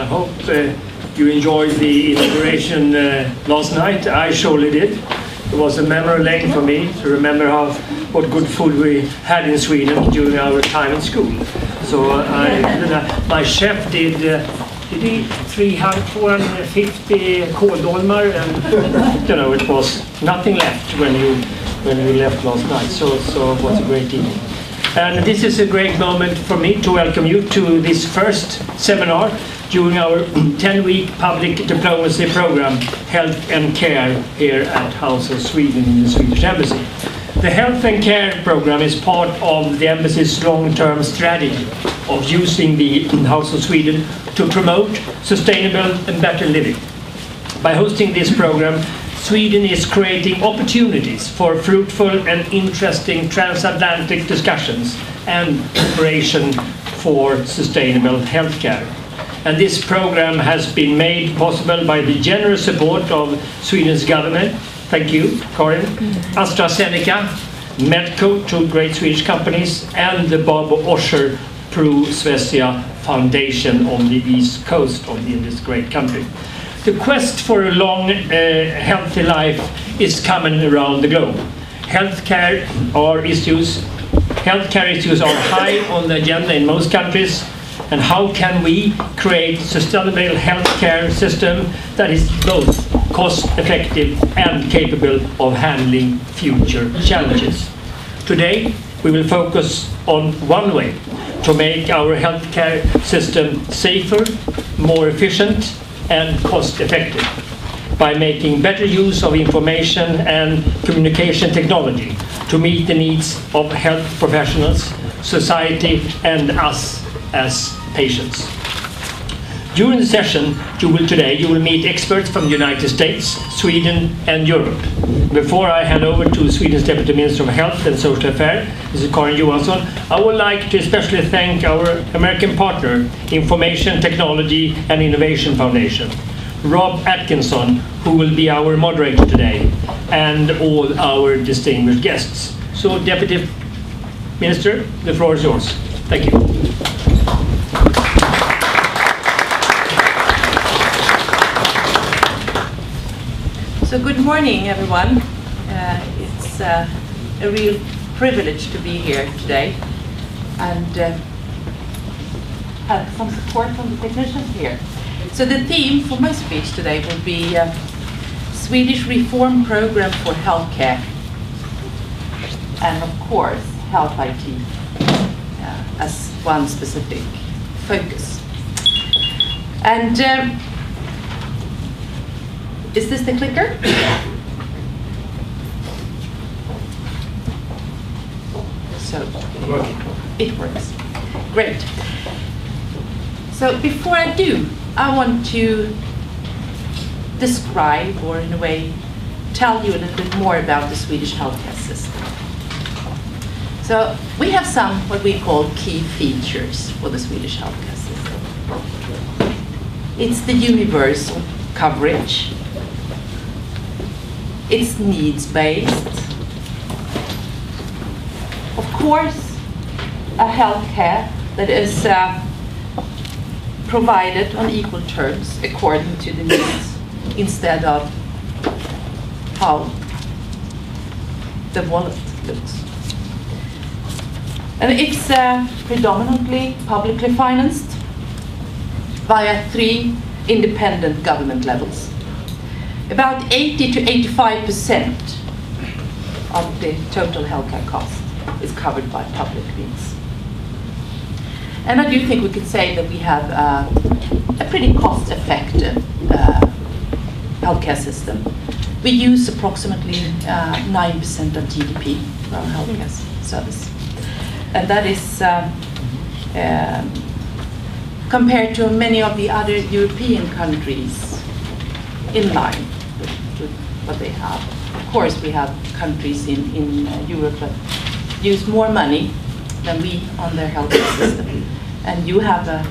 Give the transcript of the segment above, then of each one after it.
hope you enjoyed the inauguration last night. I surely did. It was a memory lane for me to remember what good food we had in Sweden during our time in school. So my chef did he 450 kåldolmar, and it was nothing left when you left last night. So it was a great evening. And this is a great moment for me to welcome you to this first seminar during our 10-week public diplomacy program, Health and Care, here at House of Sweden in the Swedish Embassy. The Health and Care program is part of the Embassy's long-term strategy of using the House of Sweden to promote sustainable and better living. By hosting this program, Sweden is creating opportunities for fruitful and interesting transatlantic discussions and preparation for sustainable healthcare. And this program has been made possible by the generous support of Sweden's government. Thank you, Karin. AstraZeneca, Medco, two great Swedish companies, and the Bob Osher Pro Svezia Foundation on the east coast of this great country. The quest for a long, healthy life is common around the globe. Healthcare issues are high on the agenda in most countries. And how can we create a sustainable healthcare system that is both cost-effective and capable of handling future challenges? Today, we will focus on one way to make our healthcare system safer, more efficient, and cost-effective by making better use of information and communication technology to meet the needs of health professionals, society, and us as patients. During the session today, you will meet experts from the United States, Sweden, and Europe. Before I hand over to Sweden's Deputy Minister of Health and Social Affairs, Mrs. Karin Johansson, I would like to especially thank our American partner, Information Technology and Innovation Foundation, Rob Atkinson, who will be our moderator today, and all our distinguished guests. So, Deputy Minister, the floor is yours. Thank you. So good morning, everyone. It's a real privilege to be here today and have some support from the technicians here. So the theme for my speech today will be Swedish Reform Program for Healthcare, and of course Health IT as one specific focus. And is this the clicker? So it works. Great. So before I do, I want to describe, or in a way tell you a little bit more about the Swedish healthcare system. So we have some what we call key features for the Swedish healthcare system. It's the universal coverage. It's needs-based. Of course, a healthcare that is provided on equal terms according to the needs, instead of how the wallet looks. And it's predominantly publicly financed via 3 independent government levels. About 80 to 85% of the total healthcare cost is covered by public means. And I do think we could say that we have a pretty cost-effective healthcare system. We use approximately 9% of GDP for our healthcare service. And that is compared to many of the other European countries in line with what they have. Of course, we have countries in Europe that use more money than we on their healthcare system. And you have a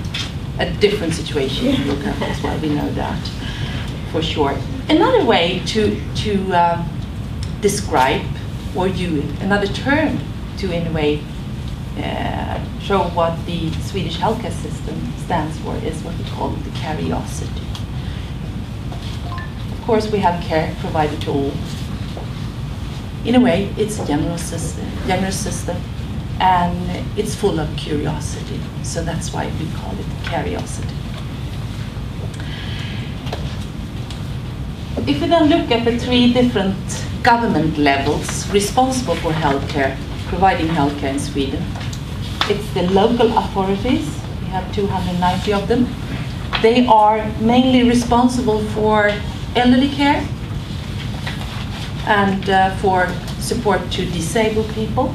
different situation in your country as well, we know that, for sure. Another way to describe, or another term to, in a way, show what the Swedish healthcare system stands for is what we call the curiosity. Of course, we have care provided to all. In a way, it's a generous system, and it's full of curiosity. So that's why we call it curiosity. If we then look at the three different government levels responsible for healthcare, providing healthcare in Sweden, it's the local authorities. We have 290 of them. They are mainly responsible for elderly care and for support to disabled people.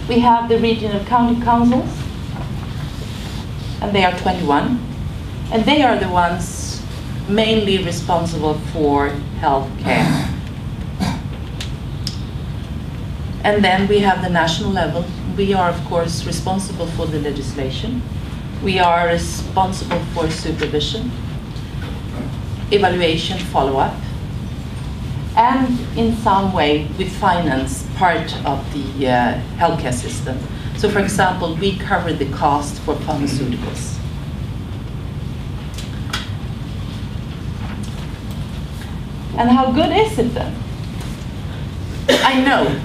We have the regional county councils, and they are 21, and they are the ones mainly responsible for health care. And then we have the national level. We are, of course, responsible for the legislation. We are responsible for supervision, evaluation, follow-up, and in some way we finance part of the healthcare system. So, for example, we cover the cost for pharmaceuticals. And how good is it then?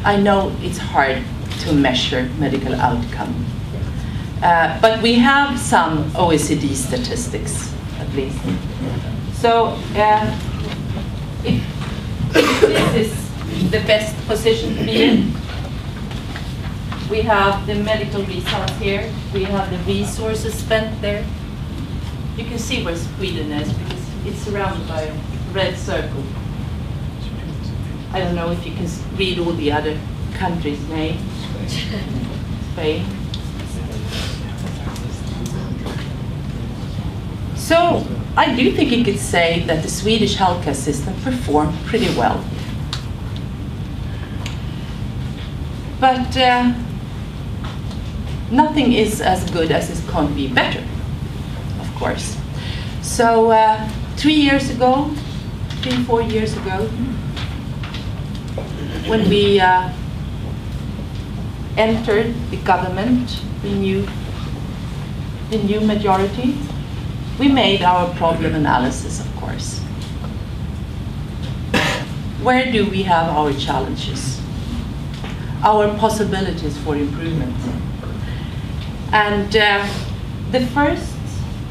I know it's hard to measure medical outcome, but we have some OECD statistics, at least. So if this is the best position to be in, we have the medical results here, we have the resources spent there. You can see where Sweden is because it's surrounded by a red circle. I don't know if you can read all the other countries' names. Spain. So I do think you could say that the Swedish healthcare system performed pretty well. But nothing is as good as it can be better, of course. So 3 years ago, 4 years ago, when we entered the government, the new majority, we made our problem analysis, of course. Where do we have our challenges? Our possibilities for improvement? And the first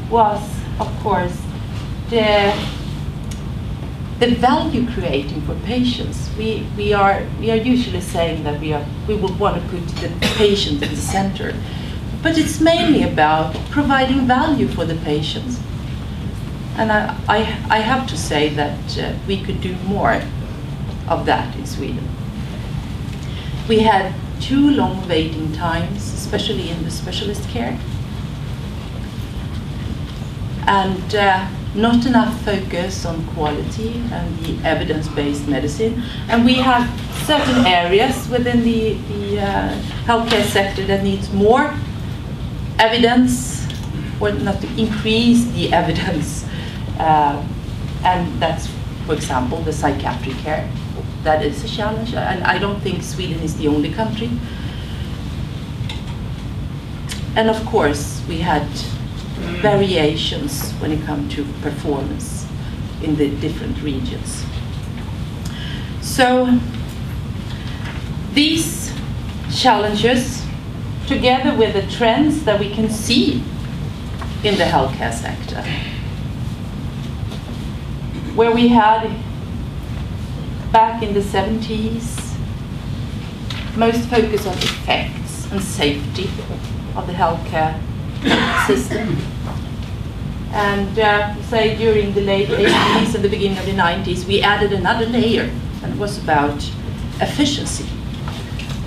was, of course, the value creating for patients. We are usually saying that we would want to put the patient in the center, but it's mainly about providing value for the patients. And I have to say that we could do more of that in Sweden. We had too long waiting times, especially in the specialist care, and not enough focus on quality and the evidence-based medicine. And we have certain areas within the healthcare sector that needs more evidence, or not to increase the evidence. And that's, for example, the psychiatric care. That is a challenge, and I don't think Sweden is the only country. And of course, we had variations when it comes to performance in the different regions. So these challenges, together with the trends that we can see in the healthcare sector, where we had back in the 70s most focus on effects and safety of the healthcare system. And say during the late 80s and the beginning of the 90s, we added another layer, and it was about efficiency,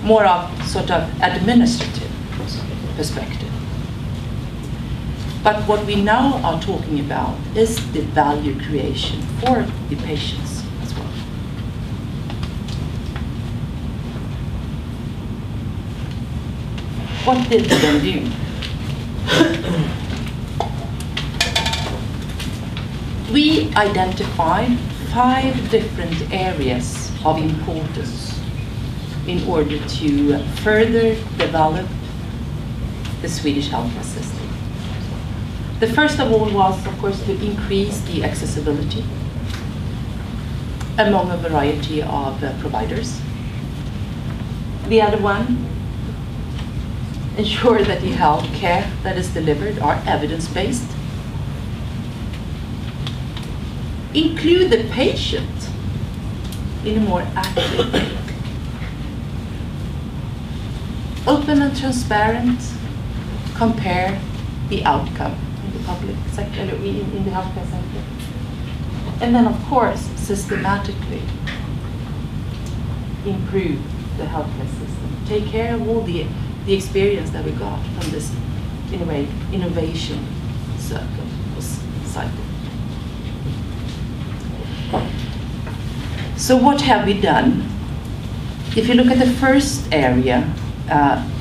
more of sort of administrative perspective. But what we now are talking about is the value creation for the patients as well. What did we then do? We identified 5 different areas of importance in order to further develop the Swedish healthcare system. The first of all was, of course, to increase the accessibility among a variety of providers. The other one, ensure that the health care that is delivered are evidence-based. Include the patient in a more active way. Open and transparent, compare the outcome in the public sector, in the healthcare sector. And then, of course, systematically improve the healthcare system. Take care of all the experience that we got from this, in a way, innovation circle or cycle. So what have we done? If you look at the first area,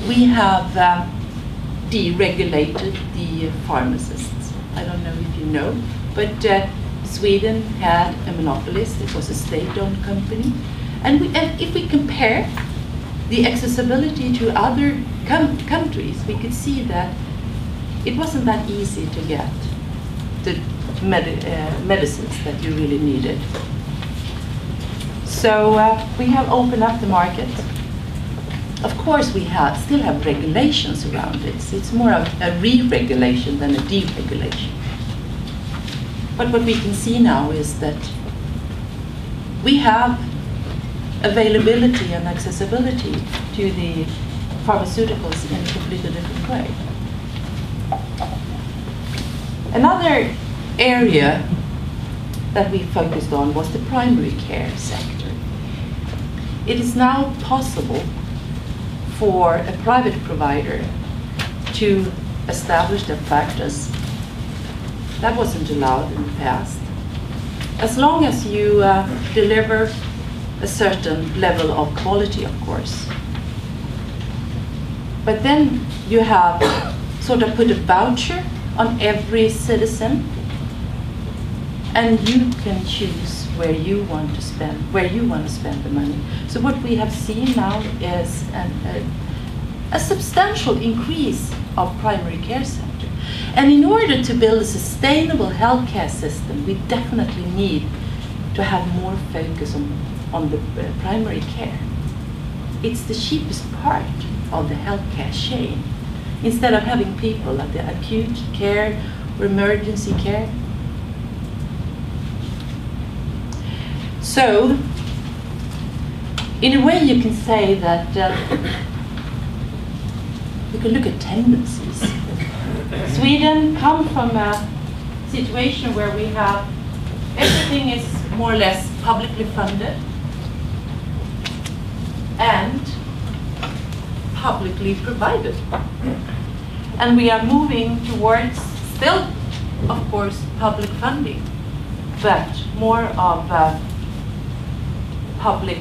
we have deregulated the pharmacists. I don't know if you know, but Sweden had a monopolist. It was a state-owned company. And if we compare the accessibility to other countries, we could see that it wasn't that easy to get the medicines that you really needed. So we have opened up the market. Of course, we still have regulations around it. So it's more of a re-regulation than a deregulation. But what we can see now is that we have availability and accessibility to the pharmaceuticals in a completely different way. Another area that we focused on was the primary care sector. It is now possible for a private provider to establish their practice. That wasn't allowed in the past. As long as you deliver a certain level of quality, of course. But then you have sort of put a voucher on every citizen, and you can choose where you want to spend the money. So what we have seen now is a substantial increase of primary care sector. And in order to build a sustainable healthcare system, we definitely need to have more focus on the primary care. It's the cheapest part of the healthcare chain. Instead of having people at the acute care or emergency care. So, in a way you can say that you can look at tendencies. Sweden comes from a situation where we have everything is more or less publicly funded and publicly provided. And we are moving towards still, of course, public funding, but more of public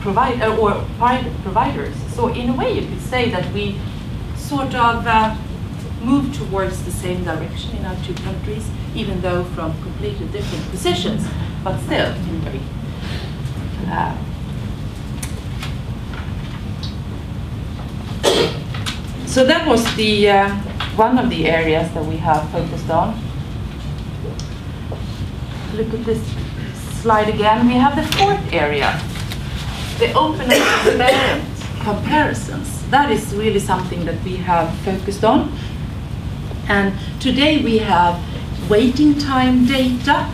provider or private providers. So in a way you could say that we sort of move towards the same direction in our two countries, even though from completely different positions, but still in a way. So that was the one of the areas that we have focused on. Look at this slide again. We have the fourth area, the open and transparent comparisons. That is really something that we have focused on. And today we have waiting time data.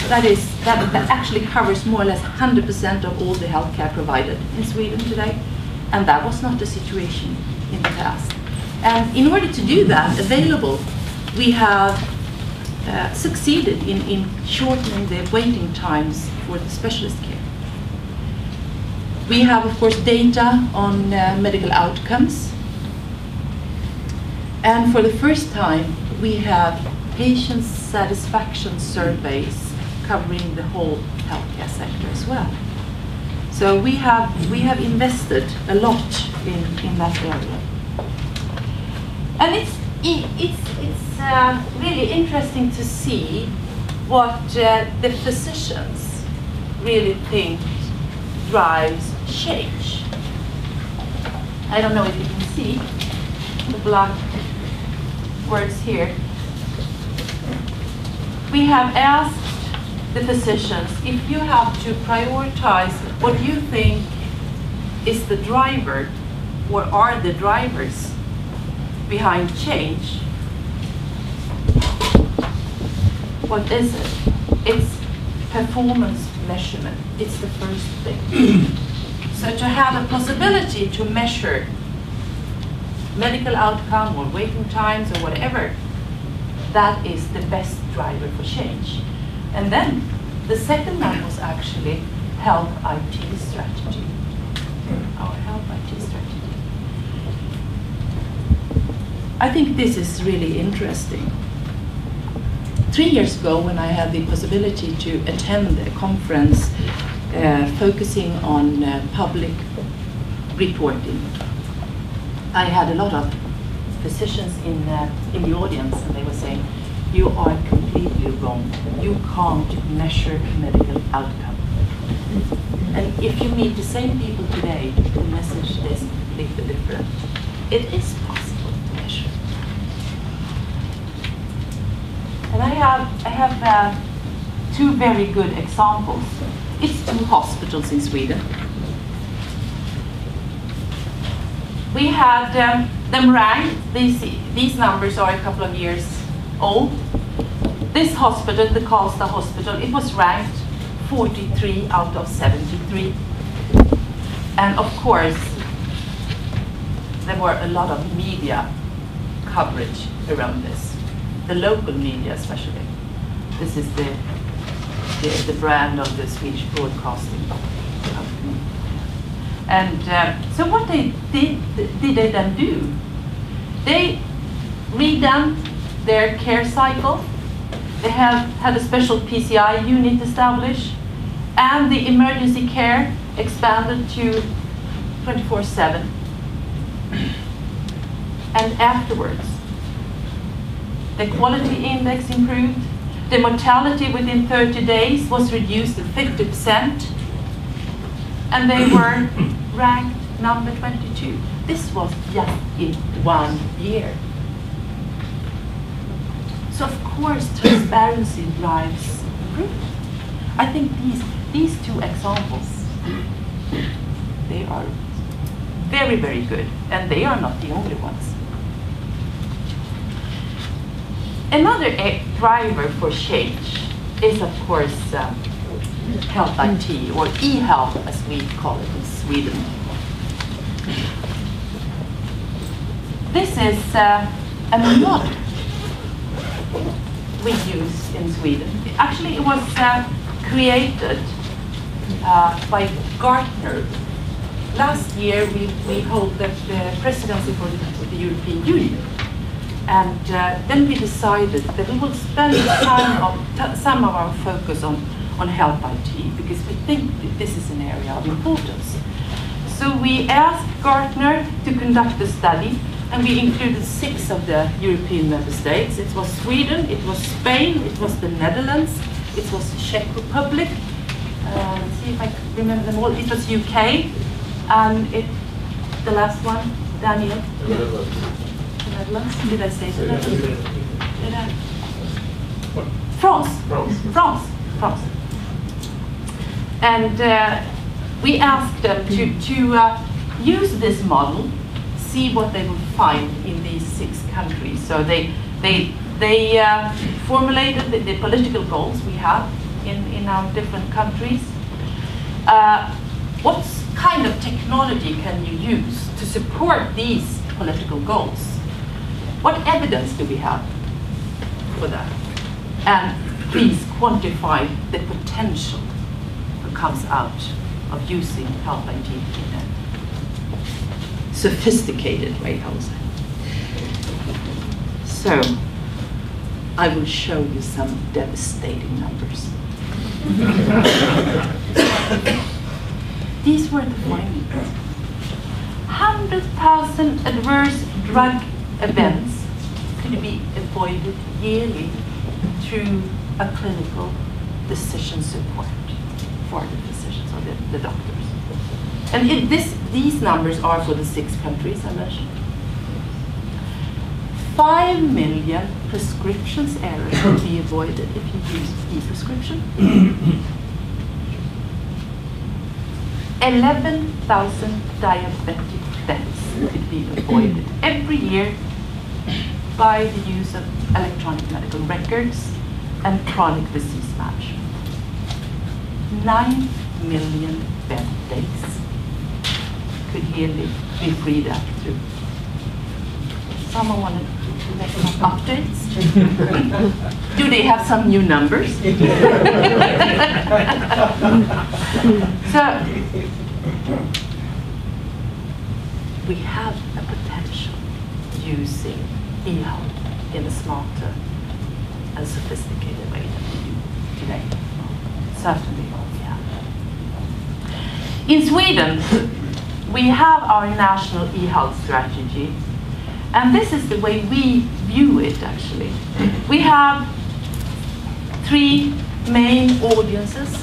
That actually covers more or less 100% of all the healthcare provided in Sweden today. And that was not the situation in the past. And in order to do that available, we have succeeded in shortening the waiting times for the specialist care. We have, of course, data on medical outcomes. And for the first time, we have patient satisfaction surveys covering the whole healthcare sector as well. So we have invested a lot in that area. And it's really interesting to see what the physicians really think drives change. I don't know if you can see, the black words here. We have asked the physicians, if you have to prioritize what you think is the driver or are the drivers behind change, what is it? It's performance measurement. It's the first thing. So to have a possibility to measure medical outcome or waiting times or whatever, that is the best driver for change. And then the second one was actually health IT strategy. Our health IT strategy. I think this is really interesting. 3 years ago, when I had the possibility to attend a conference focusing on public reporting, I had a lot of physicians in the audience, and they were saying, "You are completely wrong. You can't measure medical outcome." And if you meet the same people today, the message is completely different. It is possible to measure. And I have two very good examples. It's two hospitals in Sweden. We had them ranked. These numbers are a couple of years old. This hospital, the Karlstad Hospital, it was ranked 43 out of 73. And of course, there were a lot of media coverage around this. The local media especially. This is the brand of the Swedish broadcasting company. And so what did they then do? They revamped their care cycle. They have had a special PCI unit established, and the emergency care expanded to 24/7. And afterwards, the quality index improved. The mortality within 30 days was reduced to 50%. And they were ranked number 22. This was just in 1 year. So of course, transparency drives improvement. I think these two examples, they are very, very good, and they are not the only ones. Another driver for change is, of course, health IT, or e-health as we call it in Sweden. This is a model we use in Sweden. Actually, it was created by Gartner. Last year, we held the presidency for the European Union. And then we decided that we will spend some of our focus on health IT, because we think that this is an area of importance. So we asked Gartner to conduct a study, and we included 6 of the European member states. It was Sweden, it was Spain, it was the Netherlands, it was the Czech Republic. Let's see if I can remember them all. It was UK, and the last one, Daniel. Netherlands. Did I say the Netherlands? Did I? France. And we asked them to use this model, see what they would find in these 6 countries. So they formulated the political goals we have in our different countries. What kind of technology can you use to support these political goals? What evidence do we have for that? And please quantify the potential that comes out of using health IT in a sophisticated way, I would say. So, I will show you some devastating numbers. These were the findings. 100,000 adverse drug events could be avoided yearly through a clinical decision support for the physicians or the doctors. And these numbers are for the 6 countries I mentioned. 5 million prescriptions errors could be avoided if you use e-prescription. 11,000 diabetic deaths could be avoided every year by the use of electronic medical records and chronic disease management. 9 million bed days could yearly be freed up through. Someone want to make some updates? Do they have some new numbers? So, we have a potential using e-health in a smarter and sophisticated way than we do today. Certainly, yeah. In Sweden, we have our national e-health strategy, and this is the way we view it actually. We have 3 main audiences.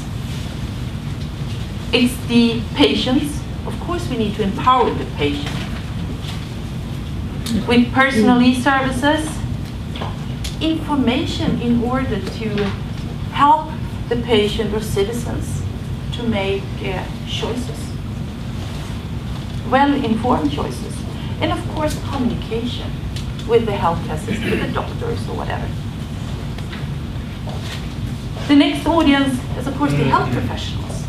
It's the patients. Of course, we need to empower the patient with personal e-services, information in order to help the patient or citizens to make choices, well-informed choices, and of course communication with the healthcare system, with the doctors or whatever. The next audience is of course the health professionals.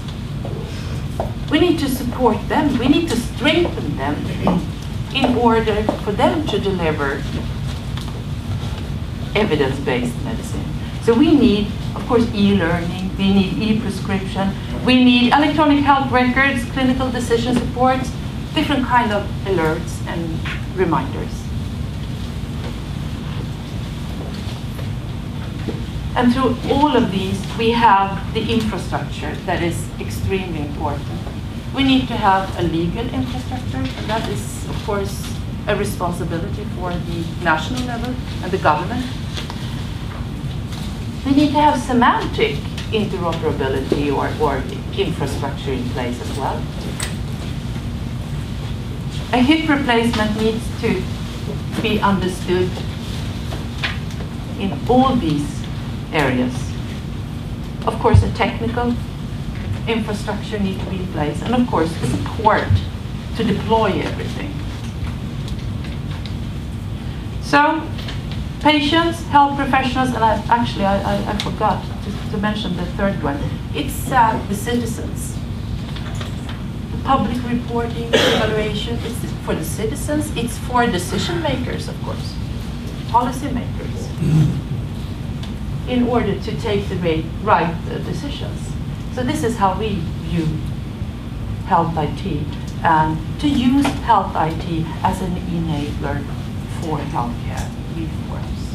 We need to support them, we need to strengthen them in order for them to deliver evidence-based medicine. So we need, of course, e-learning, we need e-prescription, we need electronic health records, clinical decision support, different kind of alerts and reminders. And through all of these, we have the infrastructure that is extremely important. We need to have a legal infrastructure, and that is, of course, a responsibility for the national level and the government. We need to have semantic interoperability or infrastructure in place as well. A hip replacement needs to be understood in all these areas. Of course, a technical infrastructure needs to be in place, and of course, support to deploy everything. So, patients, health professionals, and I forgot to mention the third one. It's the citizens. The public reporting, evaluation, it's for the citizens, it's for decision makers, of course, policy makers, in order to take the right decisions. So this is how we view health IT, and to use health IT as an enabler for healthcare reforms.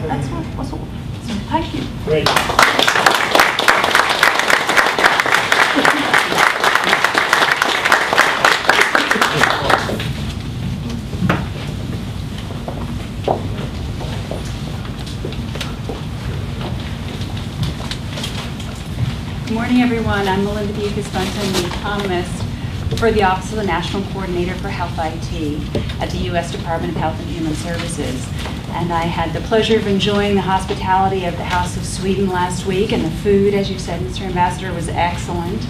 That's what was all. So thank you. Great. Good morning, everyone. I'm Melinda Bucas-Bunton, the economist for the Office of the National Coordinator for Health IT at the U.S. Department of Health and Human Services. And I had the pleasure of enjoying the hospitality of the House of Sweden last week, and the food, as you said, Mr. Ambassador, was excellent.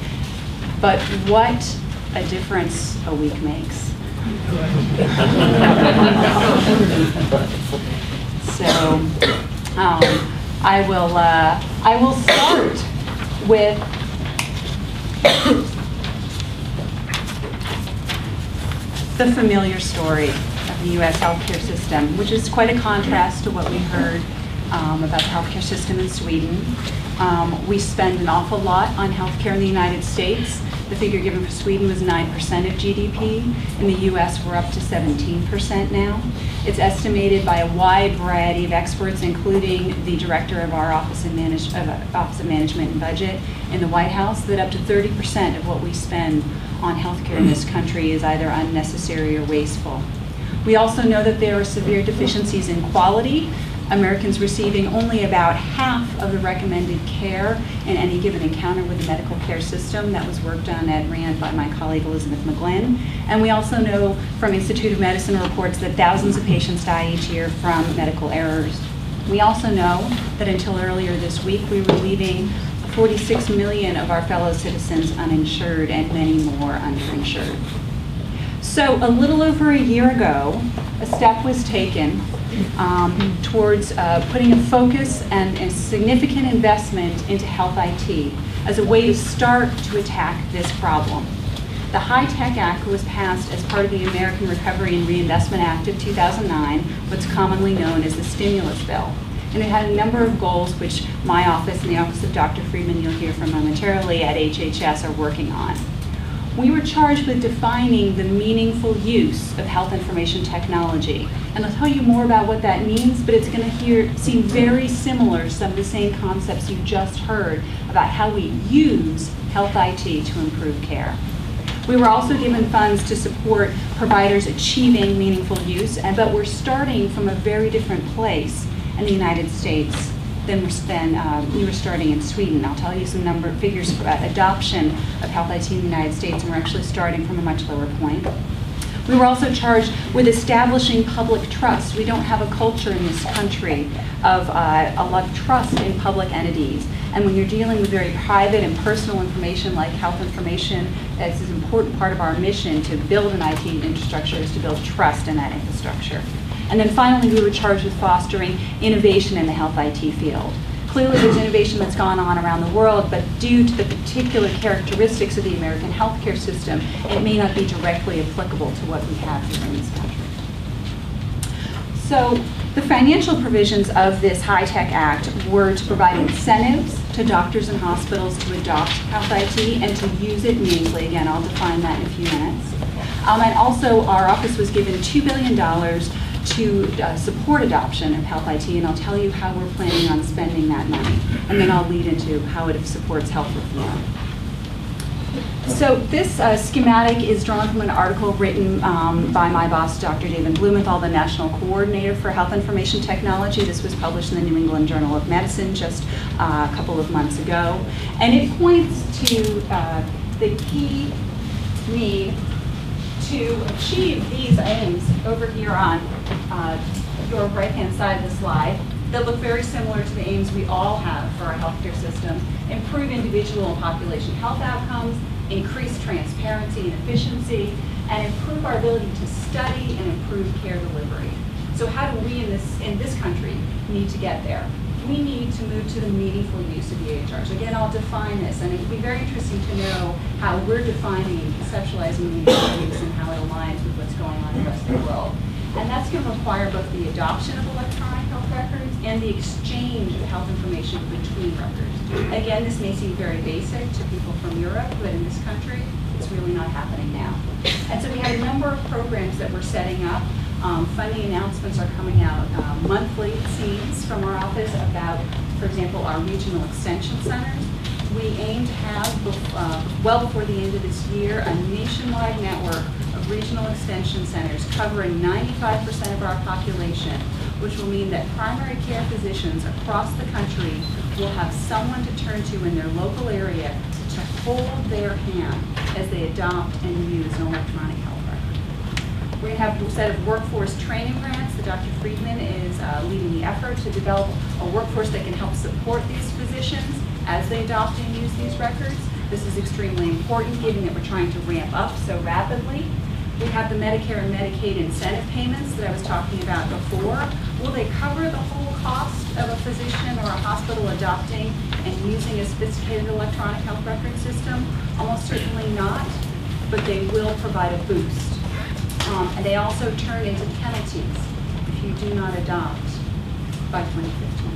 But what a difference a week makes. So I will start with the familiar story of the U.S. healthcare system, which is quite a contrast to what we heard about the healthcare system in Sweden. We spend an awful lot on healthcare in the United States. The figure given for Sweden was 9% of GDP. In the U.S., we're up to 17% now. It's estimated by a wide variety of experts, including the director of our Office of Management and Budget in the White House, that up to 30% of what we spend on healthcare in this country is either unnecessary or wasteful. We also know that there are severe deficiencies in quality. Americans receiving only about half of the recommended care in any given encounter with the medical care system. That was work done at RAND by my colleague Elizabeth McGlynn. And we also know from Institute of Medicine reports that thousands of patients die each year from medical errors. We also know that until earlier this week, we were leaving 46 million of our fellow citizens uninsured and many more underinsured. So a little over a year ago, a step was taken towards putting a focus and a significant investment into health IT as a way to start to attack this problem. The HITECH Act was passed as part of the American Recovery and Reinvestment Act of 2009, what's commonly known as the stimulus bill. And it had a number of goals which my office and the office of Dr. Friedman, you'll hear from momentarily, at HHS are working on. We were charged with defining the meaningful use of health information technology. And I'll tell you more about what that means, but it's going to seem very similar to some of the same concepts you just heard about how we use health IT to improve care. We were also given funds to support providers achieving meaningful use, but we're starting from a very different place in the United States than we were starting in Sweden. I'll tell you some figures for adoption of health IT in the United States, and we're actually starting from a much lower point. We were also charged with establishing public trust. We don't have a culture in this country of a lot of trust in public entities. And when you're dealing with very private and personal information like health information, that's an important part of our mission to build an IT infrastructure is to build trust in that infrastructure. And then finally, we were charged with fostering innovation in the health IT field. Clearly, there's innovation that's gone on around the world, but due to the particular characteristics of the American healthcare system, it may not be directly applicable to what we have here in this country. So the financial provisions of this HITECH Act were to provide incentives to doctors and hospitals to adopt health IT and to use it meaningfully. Again, I'll define that in a few minutes. And also, our office was given $2 billion to support adoption of health IT, and I'll tell you how we're planning on spending that money. And then I'll lead into how it supports health reform. So this schematic is drawn from an article written by my boss, Dr. David Blumenthal, the National Coordinator for Health Information Technology. This was published in the New England Journal of Medicine just a couple of months ago. And it points to the key need to achieve these aims over here on your right-hand side of the slide that look very similar to the aims we all have for our healthcare system: improve individual and population health outcomes, increase transparency and efficiency, and improve our ability to study and improve care delivery. So how do we in this country need to get there? We need to move to the meaningful use of EHRs. Again, I'll define this, and it would be very interesting to know how we're defining and conceptualizing meaningful use and how it aligns with what's going on in the rest of the world. And that's going to require both the adoption of electronic health records and the exchange of health information between records. Again, this may seem very basic to people from Europe, but in this country, it's really not happening now. And so we have a number of programs that we're setting up. Funding announcements are coming out monthly, it seems, from our office about, for example, our regional extension centers. We aim to have, well before the end of this year, a nationwide network of regional extension centers covering 95% of our population, which will mean that primary care physicians across the country will have someone to turn to in their local area to hold their hand as they adopt and use an electronic health record. We're going to have a set of workforce training grants that Dr. Friedman is leading the effort to develop a workforce that can help support these physicians as they adopt and use these records. This is extremely important given that we're trying to ramp up so rapidly. We have the Medicare and Medicaid incentive payments that I was talking about before. Will they cover the whole cost of a physician or a hospital adopting and using a sophisticated electronic health record system? Almost certainly not, but they will provide a boost. And they also turn into penalties if you do not adopt by 2015.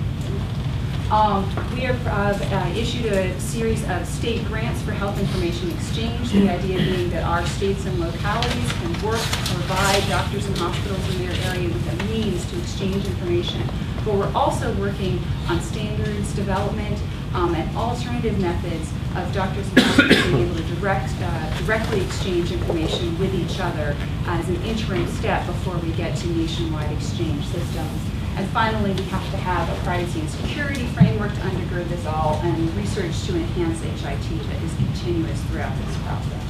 We have issued a series of state grants for health information exchange, the idea being that our states and localities can work to provide doctors and hospitals in their area with a means to exchange information. But we're also working on standards development and alternative methods of doctors and hospitals being able to directly exchange information with each other as an interim step before we get to nationwide exchange systems. And finally, we have to have a privacy and security framework to undergird this all, and research to enhance HIT that is continuous throughout this process.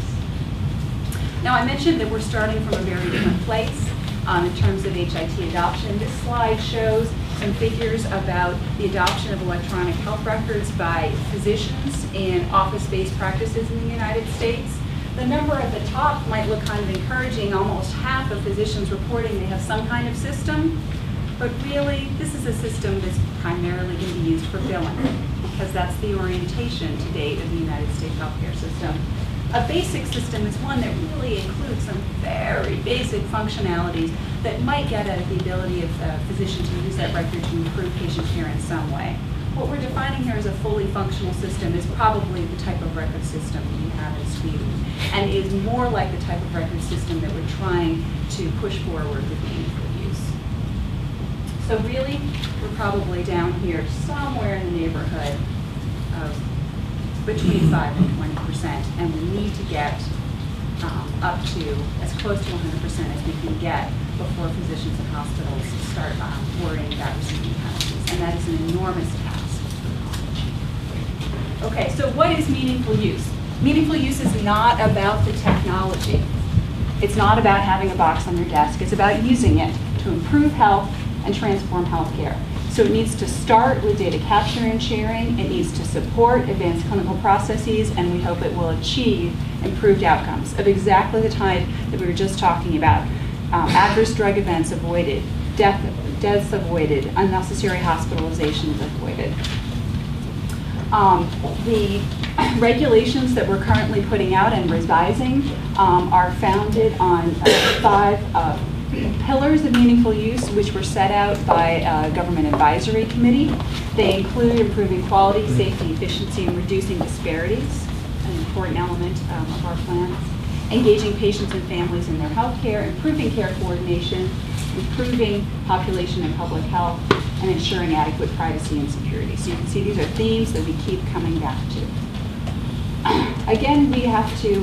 Now, I mentioned that we're starting from a very different place in terms of HIT adoption. This slide shows some figures about the adoption of electronic health records by physicians in office-based practices in the United States. The number at the top might look kind of encouraging. Almost half of physicians reporting they have some kind of system. But really, this is a system that's primarily going to be used for billing, because that's the orientation to date of the United States healthcare system. A basic system is one that really includes some very basic functionalities that might get at the ability of a physician to use that record to improve patient care in some way. What we're defining here as a fully functional system is probably the type of record system we have in Sweden, and is more like the type of record system that we're trying to push forward with meaningful use. So really, we're probably down here somewhere in the neighborhood of between 5 and 20%, and we need to get up to as close to 100% as we can get before physicians and hospitals start worrying about receiving penalties, and that is an enormous task. Okay, so what is meaningful use? Meaningful use is not about the technology. It's not about having a box on your desk. It's about using it to improve health and transform healthcare. So it needs to start with data capture and sharing. It needs to support advanced clinical processes, and we hope it will achieve improved outcomes of exactly the type that we were just talking about. Adverse drug events avoided, deaths avoided, unnecessary hospitalizations avoided. The regulations that we're currently putting out and revising are founded on 5 pillars of meaningful use, which were set out by a government advisory committee. They include improving quality, safety, efficiency, and reducing disparities, an important element of our plans. Engaging patients and families in their health care, improving care coordination, improving population and public health, and ensuring adequate privacy and security. So you can see these are themes that we keep coming back to. Again, we have to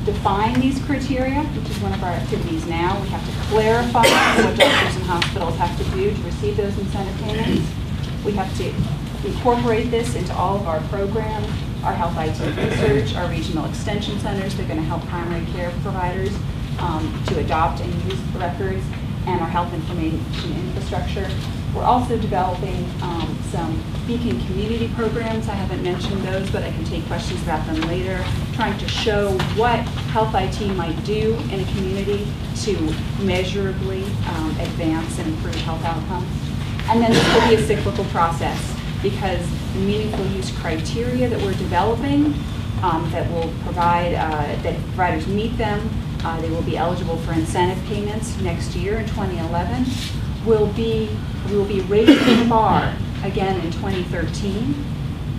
define these criteria, which is one of our activities now. We have to clarify what doctors and hospitals have to do to receive those incentive payments. We have to incorporate this into all of our programs, our health IT research, our regional extension centers. They're going to help primary care providers to adopt and use records, and our health information infrastructure. We're also developing some Beacon community programs. I haven't mentioned those, but I can take questions about them later. Trying to show what health IT might do in a community to measurably advance and improve health outcomes. And then this will be a cyclical process, because the meaningful use criteria that we're developing that will provide, that if providers meet them, they will be eligible for incentive payments next year in 2011. We will be raising the bar again in 2013,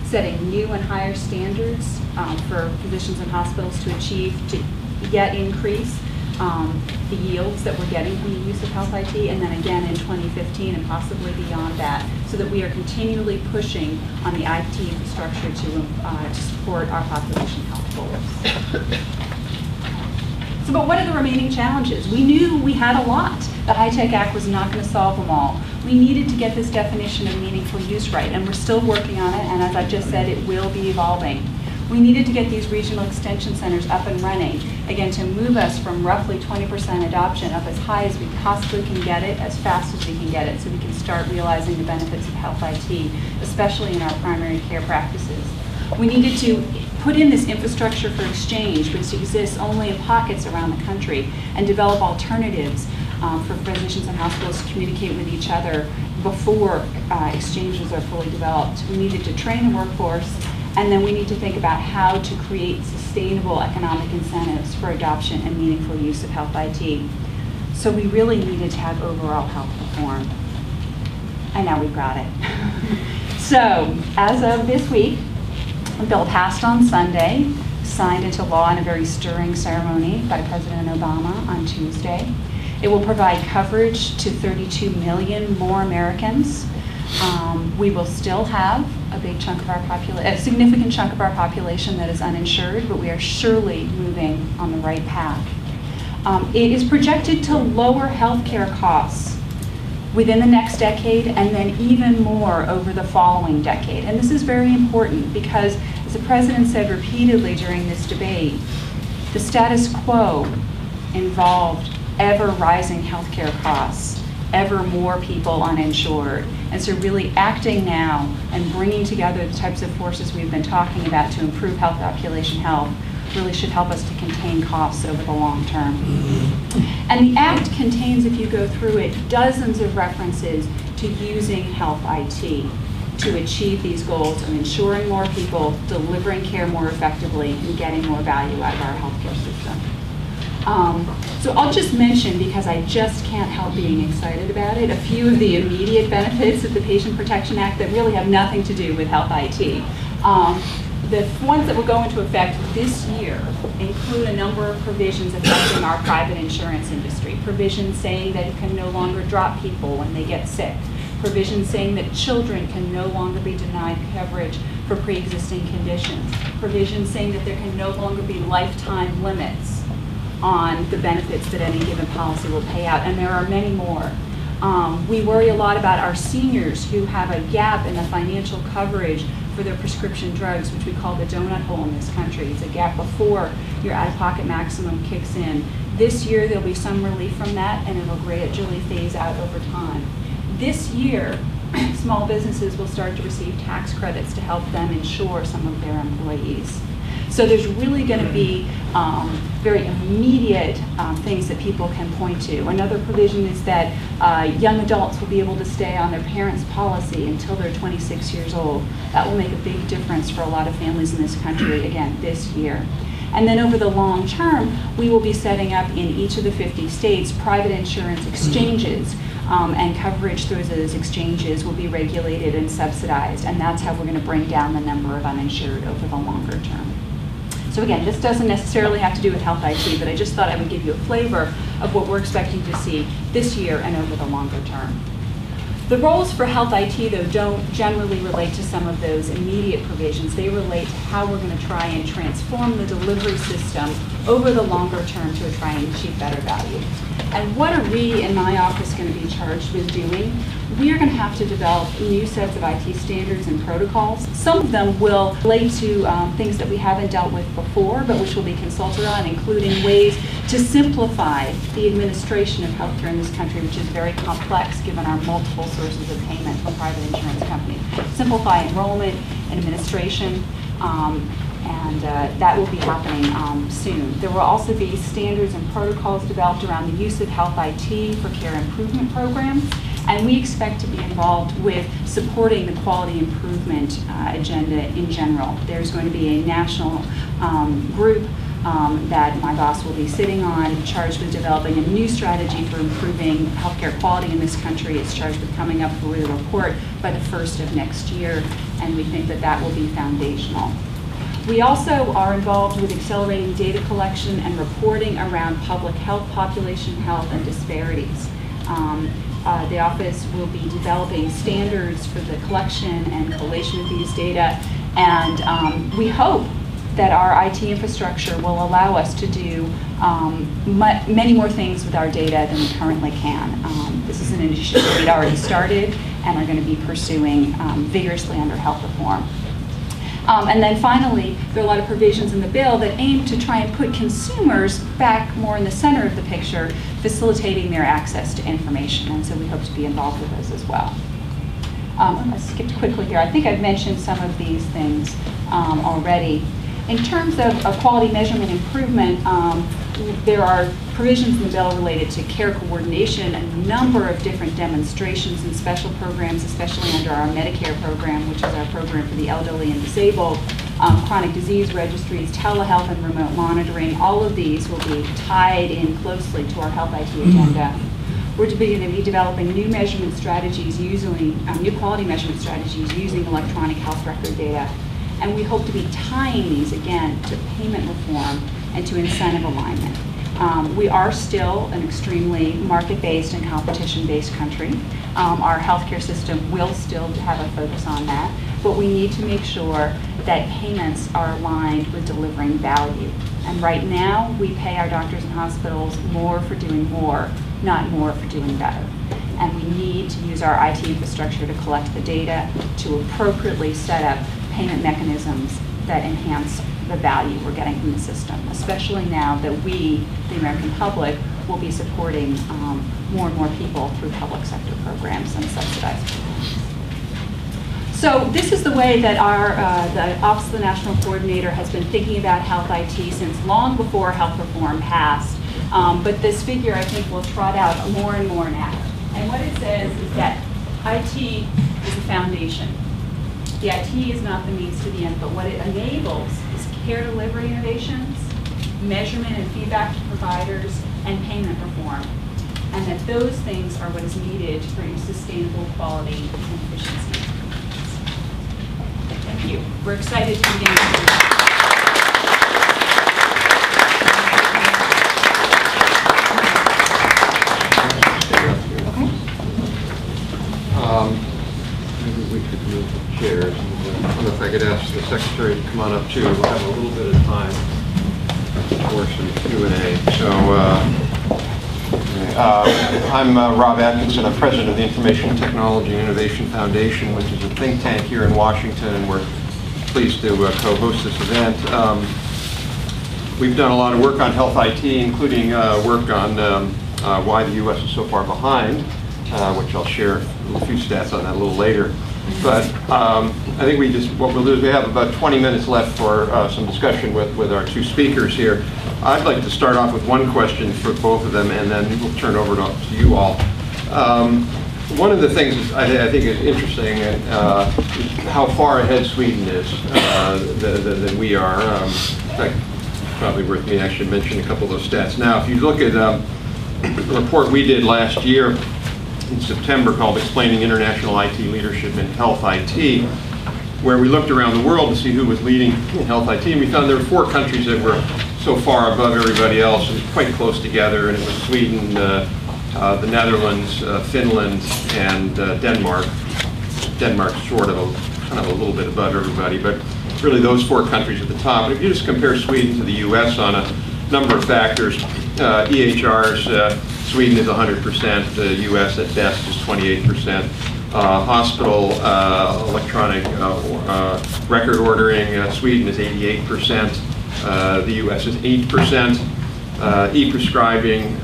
setting new and higher standards for physicians and hospitals to achieve, to yet increase the yields that we're getting from the use of health IT, and then again in 2015 and possibly beyond that, so that we are continually pushing on the IT infrastructure to support our population health goals. So, but what are the remaining challenges? We knew we had a lot. The HITECH Act was not going to solve them all. We needed to get this definition of meaningful use right, and we're still working on it, and as I've just said, it will be evolving. We needed to get these regional extension centers up and running, again, to move us from roughly 20% adoption up as high as we possibly can get it, as fast as we can get it, so we can start realizing the benefits of health IT, especially in our primary care practices. We needed to put in this infrastructure for exchange, which exists only in pockets around the country, and develop alternatives for physicians and hospitals to communicate with each other before exchanges are fully developed. We needed to train the workforce, and then we need to think about how to create sustainable economic incentives for adoption and meaningful use of health IT. So we really needed to have overall health reform. And now we've got it. So, as of this week, the bill passed on Sunday, signed into law in a very stirring ceremony by President Obama on Tuesday. It will provide coverage to 32 million more Americans. We will still have a significant chunk of our population that is uninsured, but we are surely moving on the right path. It is projected to lower healthcare costs within the next decade, and then even more over the following decade. And this is very important because, as the President said repeatedly during this debate, the status quo involved ever rising healthcare costs, ever more people uninsured. And so really acting now and bringing together the types of forces we've been talking about to improve health population health really should help us to contain costs over the long term. And the Act contains, if you go through it, dozens of references to using health IT to achieve these goals of ensuring more people, delivering care more effectively, and getting more value out of our healthcare system. So I'll just mention, because I just can't help being excited about it, a few of the immediate benefits of the Patient Protection Act that really have nothing to do with health IT. The ones that will go into effect this year include a number of provisions affecting our private insurance industry. Provisions saying that it can no longer drop people when they get sick. Provisions saying that children can no longer be denied coverage for pre-existing conditions. Provisions saying that there can no longer be lifetime limits on the benefits that any given policy will pay out, and there are many more. We worry a lot about our seniors who have a gap in the financial coverage for their prescription drugs, which we call the donut hole in this country. It's a gap before your out-of-pocket maximum kicks in. This year there'll be some relief from that, and it'll gradually phase out over time. This year, small businesses will start to receive tax credits to help them insure some of their employees. So there's really going to be very immediate things that people can point to. Another provision is that young adults will be able to stay on their parents' policy until they're 26 years old. That will make a big difference for a lot of families in this country, again, this year. And then over the long term, we will be setting up in each of the 50 states private insurance exchanges, and coverage through those exchanges will be regulated and subsidized, and that's how we're going to bring down the number of uninsured over the longer term. So again, this doesn't necessarily have to do with health IT, but I just thought I would give you a flavor of what we're expecting to see this year and over the longer term. The roles for health IT, though, don't generally relate to some of those immediate provisions. They relate to how we're going to try and transform the delivery system over the longer term to try and achieve better value. And what are we in my office going to be charged with doing? We are going to have to develop new sets of IT standards and protocols. Some of them will relate to things that we haven't dealt with before, but which will be consulted on, including ways to simplify the administration of healthcare in this country, which is very complex given our multiple sources of payment from private insurance companies. Simplify enrollment and administration, and that will be happening soon. There will also be standards and protocols developed around the use of health IT for care improvement programs, and we expect to be involved with supporting the quality improvement agenda in general. There's going to be a national group that my boss will be sitting on, charged with developing a new strategy for improving healthcare quality in this country. It's charged with coming up with a report by the 1st of next year, and we think that that will be foundational. We also are involved with accelerating data collection and reporting around public health, population health, and disparities. The office will be developing standards for the collection and collation of these data, and we hope that our IT infrastructure will allow us to do many more things with our data than we currently can. This is an initiative that we'd already started and are going to be pursuing vigorously under health reform. And then finally, there are a lot of provisions in the bill that aim to try and put consumers back more in the center of the picture, facilitating their access to information. And so we hope to be involved with those as well. I skipped quickly here. I think I've mentioned some of these things already. In terms of quality measurement improvement, there are provisions in the bill related to care coordination, a number of different demonstrations and special programs, especially under our Medicare program, which is our program for the elderly and disabled, chronic disease registries, telehealth and remote monitoring. All of these will be tied in closely to our health IT agenda. We're going to be developing new measurement strategies using, new quality measurement strategies using electronic health record data. And we hope to be tying these, again, to payment reform and to incentive alignment. We are still an extremely market-based and competition-based country. Our healthcare system will still have a focus on that, but we need to make sure that payments are aligned with delivering value. And right now, we pay our doctors and hospitals more for doing more, not more for doing better. and we need to use our IT infrastructure to collect the data to appropriately set up payment mechanisms that enhance the value we're getting from the system, especially now that we, the American public, will be supporting more and more people through public sector programs and subsidized programs. So this is the way that the Office of the National Coordinator has been thinking about health IT since long before health reform passed. But this figure, I think, will trot out more and more now. And what it says is that IT is the foundation. The IT is not the means to the end, but what it enables is care delivery innovations, measurement and feedback to providers, and payment reform. And that those things are what is needed to bring sustainable quality and efficiency. Thank you. We're excited to begin. Maybe we could move the chairs. I don't know if I could ask the secretary to come on up too. We'll have a little bit of time for some Q&A. So I'm Rob Atkinson. I'm president of the Information Technology and Innovation Foundation, which is a think tank here in Washington, and we're pleased to co-host this event. We've done a lot of work on health IT, including work on why the U.S. is so far behind, which I'll share a few stats on that a little later. But I think what we'll do is we have about 20 minutes left for some discussion with our two speakers here. I'd like to start off with one question for both of them, and then we'll turn over to you all. One of the things I think is interesting is how far ahead Sweden is than we are. In fact, it's probably worth me actually mentioning a couple of those stats now. If you look at a report we did last year in September called Explaining International IT Leadership in Health IT, where we looked around the world to see who was leading in health IT, and we found there were 4 countries that were so far above everybody else and quite close together, and it was Sweden, the Netherlands, Finland, and Denmark. Denmark's sort of kind of a little bit above everybody, but really those 4 countries at the top. And if you just compare Sweden to the U.S. on a number of factors, EHRs, Sweden is 100%, the U.S. at best is 28%. Hospital electronic record ordering, Sweden is 88%, the U.S. is 8%. E-prescribing,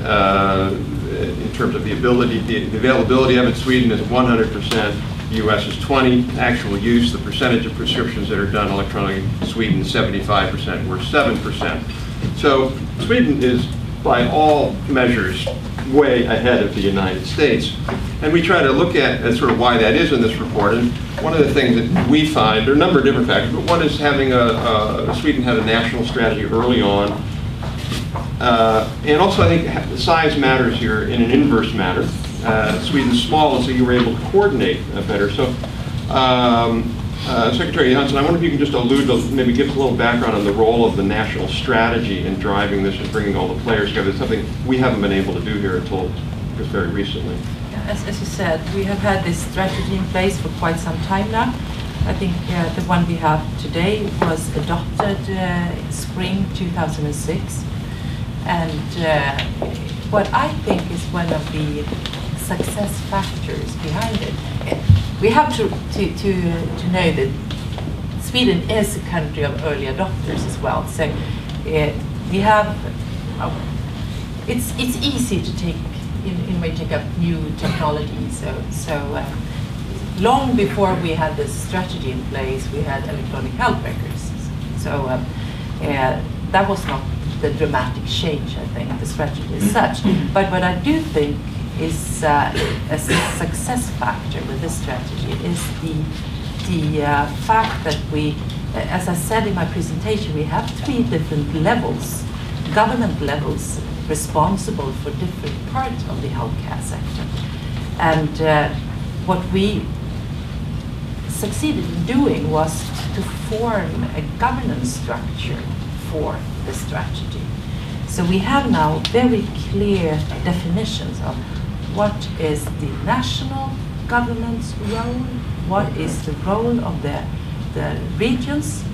in terms of the availability of it, Sweden is 100%, the U.S. is 20%. Actual use, the percentage of prescriptions that are done electronically, Sweden is 75%, we're 7%. So Sweden is, by all measures, way ahead of the United States. And we try to look at sort of why that is in this report. And one of the things that we find, there are a number of different factors, but one is having Sweden had a national strategy early on. And also I think size matters here in an inverse manner. Sweden's small, and so you were able to coordinate better. So Secretary Johansson, I wonder if you can just allude to, maybe give us a little background on the role of the national strategy in driving this and bringing all the players together. It's something we haven't been able to do here until just very recently. As you said, we have had this strategy in place for quite some time now. I think the one we have today was adopted in spring 2006. And what I think is one of the success factors behind it, we have to know that Sweden is a country of early adopters as well. So we have, it's easy to take up new technology. So long before we had this strategy in place, we had electronic health records. So that was not the dramatic change, I think, the strategy is such. But what I do think is a success factor with this strategy is the fact that we, as I said in my presentation, we have 3 different levels, government levels, responsible for different parts of the healthcare sector. And what we succeeded in doing was to form a governance structure for the strategy. So we have now very clear definitions of what is the national government's role, what is the role of the regions,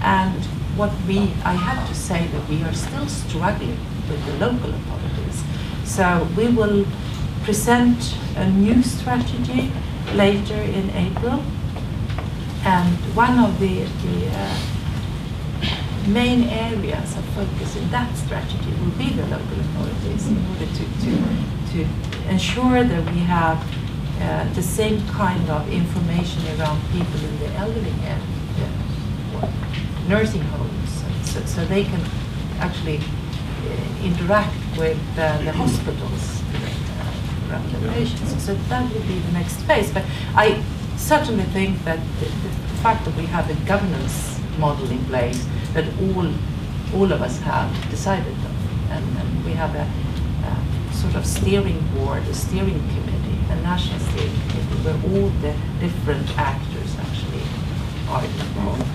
and I have to say that we are still struggling with the local authorities. So we will present a new strategy later in April. And one of the main areas of focus in that strategy will be the local authorities in order to ensure that we have the same kind of information around people in the elderly care, nursing homes, so they can actually interact with the hospitals around the patients. So that will be the next phase. But I certainly think that the fact that we have a governance model in place that all of us have decided on, and we have a sort of steering board, a steering committee, a national steering committee, where all the different actors actually are involved.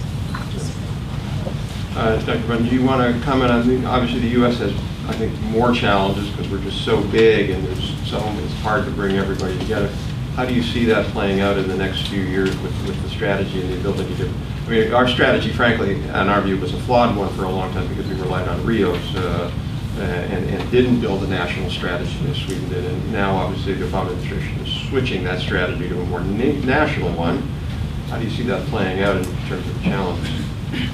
Dr. Bunn, do you want to comment on, obviously the U.S. has, I think, more challenges because we're just so big and it's hard to bring everybody together. How do you see that playing out in the next few years with the strategy and the ability to, I mean, our strategy, frankly, in our view, was a flawed one for a long time because we relied on Rios and didn't build a national strategy as Sweden did. And now, obviously, the Obama administration is switching that strategy to a more national one. How do you see that playing out in terms of the challenges?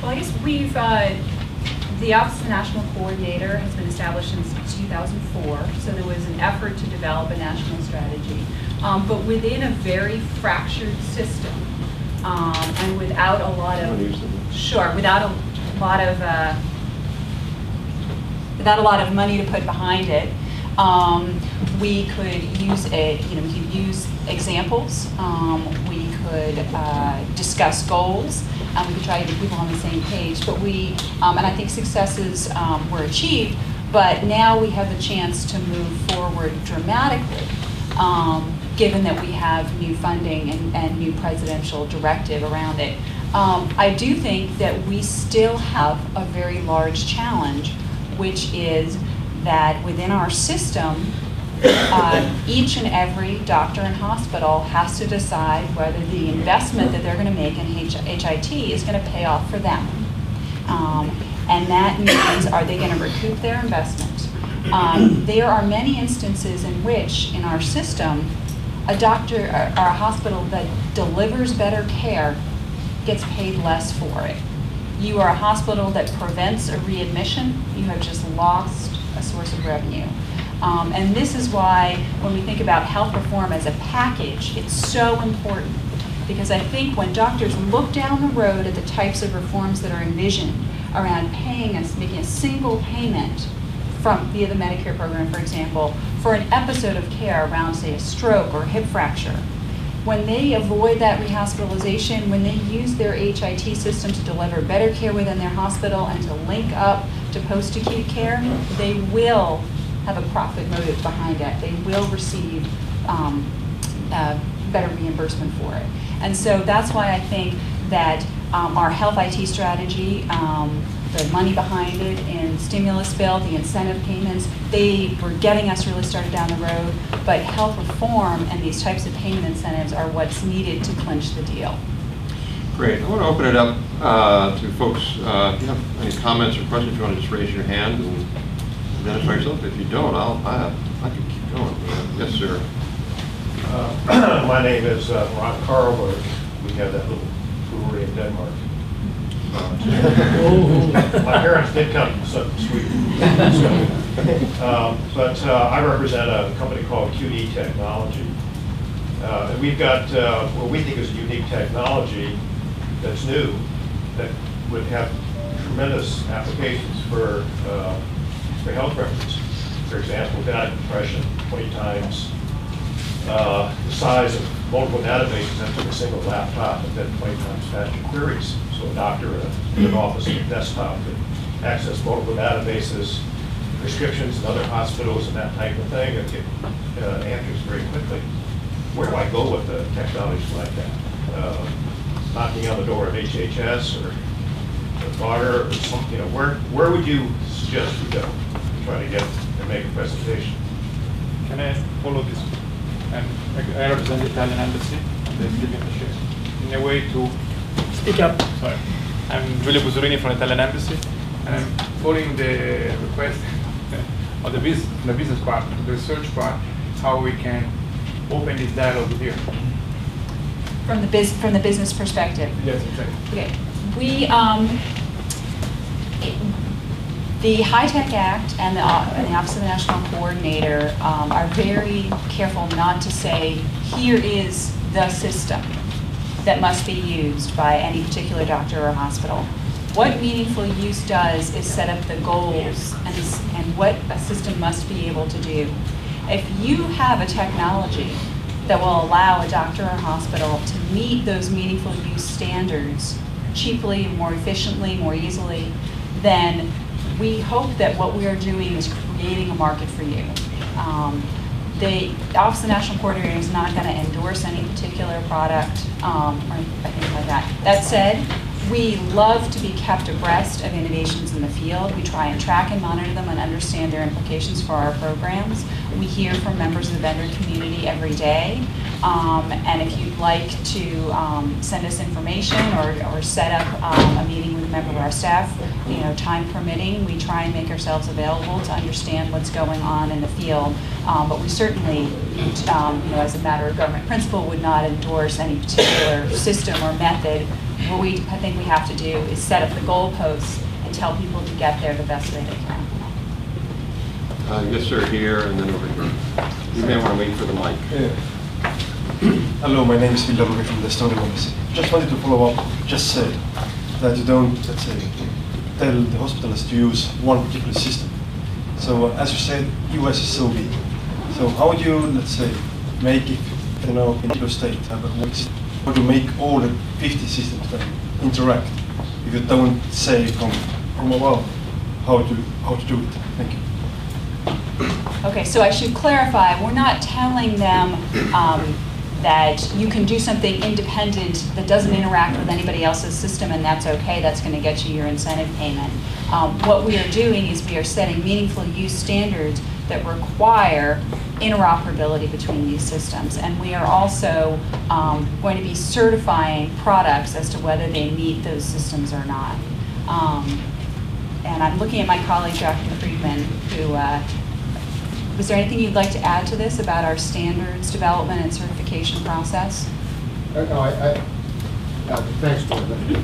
Well, I guess the Office of the National Coordinator has been established since 2004, so there was an effort to develop a national strategy, but within a very fractured system, and without a lot of, without a lot of money to put behind it. We could use we could use examples. We could discuss goals. We could try to get people on the same page. But and I think successes were achieved. But now we have the chance to move forward dramatically, given that we have new funding and new presidential directive around it. I do think that we still have a very large challenge, which is that within our system, each and every doctor and hospital has to decide whether the investment that they're going to make in HIT is going to pay off for them. And that means, are they going to recoup their investment? There are many instances in which, in our system, a doctor or a hospital that delivers better care gets paid less for it. You are a hospital that prevents a readmission, you have just lost a source of revenue. And this is why when we think about health reform as a package, it's so important. Because I think when doctors look down the road at the types of reforms that are envisioned around paying us, making a single payment via the Medicare program, for example, for an episode of care around, say, a stroke or a hip fracture, when they avoid that rehospitalization, when they use their HIT system to deliver better care within their hospital and to link up to post-acute care, they will have a profit motive behind it. They will receive better reimbursement for it. And so that's why I think that our health IT strategy, the money behind it in stimulus bill, the incentive payments, they were getting us really started down the road, but health reform and these types of payment incentives are what's needed to clinch the deal. Great. I want to open it up to folks. If you have any comments or questions, if you want to just raise your hand and identify yourself. If you don't, I can keep going. Yes, sir. My name is Ron Karlberg. We have that little brewery in Denmark. My parents did come from Sweden. But I represent a company called QD Technology. And we've got what we think is a unique technology that's new that would have tremendous applications for health records. For example, data compression, 20 times the size of multiple databases into a single laptop, and then 20 times faster queries. So a doctor in an office and a desktop could access multiple databases, prescriptions in other hospitals and that type of thing, and get answers very quickly. Where do I go with the technologies like that? Knocking on the door of HHS or BARDA or something, where would you suggest we go to try to get and make a presentation? Can I follow this? I represent the Italian embassy and the Libyan affairs. In a way to speak up. Sorry, I'm Giulio Busorini from the Italian embassy, and I'm following the request of the business part, the research part. how we can open this dialogue with you. From the business perspective. Yes, exactly. Okay, the High-Tech Act and the Office of the National Coordinator are very careful not to say, here is the system that must be used by any particular doctor or hospital. What meaningful use does is set up the goals and what a system must be able to do. If you have a technology that will allow a doctor or hospital to meet those meaningful use standards cheaply, more efficiently, more easily, then we hope that what we are doing is creating a market for you. The Office of the National Coordinator is not going to endorse any particular product or anything like that. That said, we love to be kept abreast of innovations in the field. We try and track and monitor them and understand their implications for our programs. We hear from members of the vendor community every day. And if you'd like to send us information or set up a meeting with a member of our staff, time permitting, we try and make ourselves available to understand what's going on in the field. But we certainly, as a matter of government principle, would not endorse any particular system or method. What I think we have to do is set up the goalposts and tell people to get there the best way they can. Yes, sir, here and then over here. You may want to wait for the mic. Hello, my name is Vilda from the Estonian Embassy. Just wanted to follow up, just said that you don't, let's say, tell the hospitals to use one particular system. So as you said, US is so big. So how would you, let's say, make it, in your state, how to make all the 50 systems that interact if you don't say from above how to do it? Thank you. Okay, so I should clarify, we're not telling them that you can do something independent that doesn't interact with anybody else's system and that's okay, that's going to get you your incentive payment. What we are doing is we are setting meaningful use standards that require interoperability between these systems. And we are also going to be certifying products as to whether they meet those systems or not. And I'm looking at my colleague, Dr. Friedman, who, was there anything you'd like to add to this about our standards development and certification process? Thanks, Dorothy.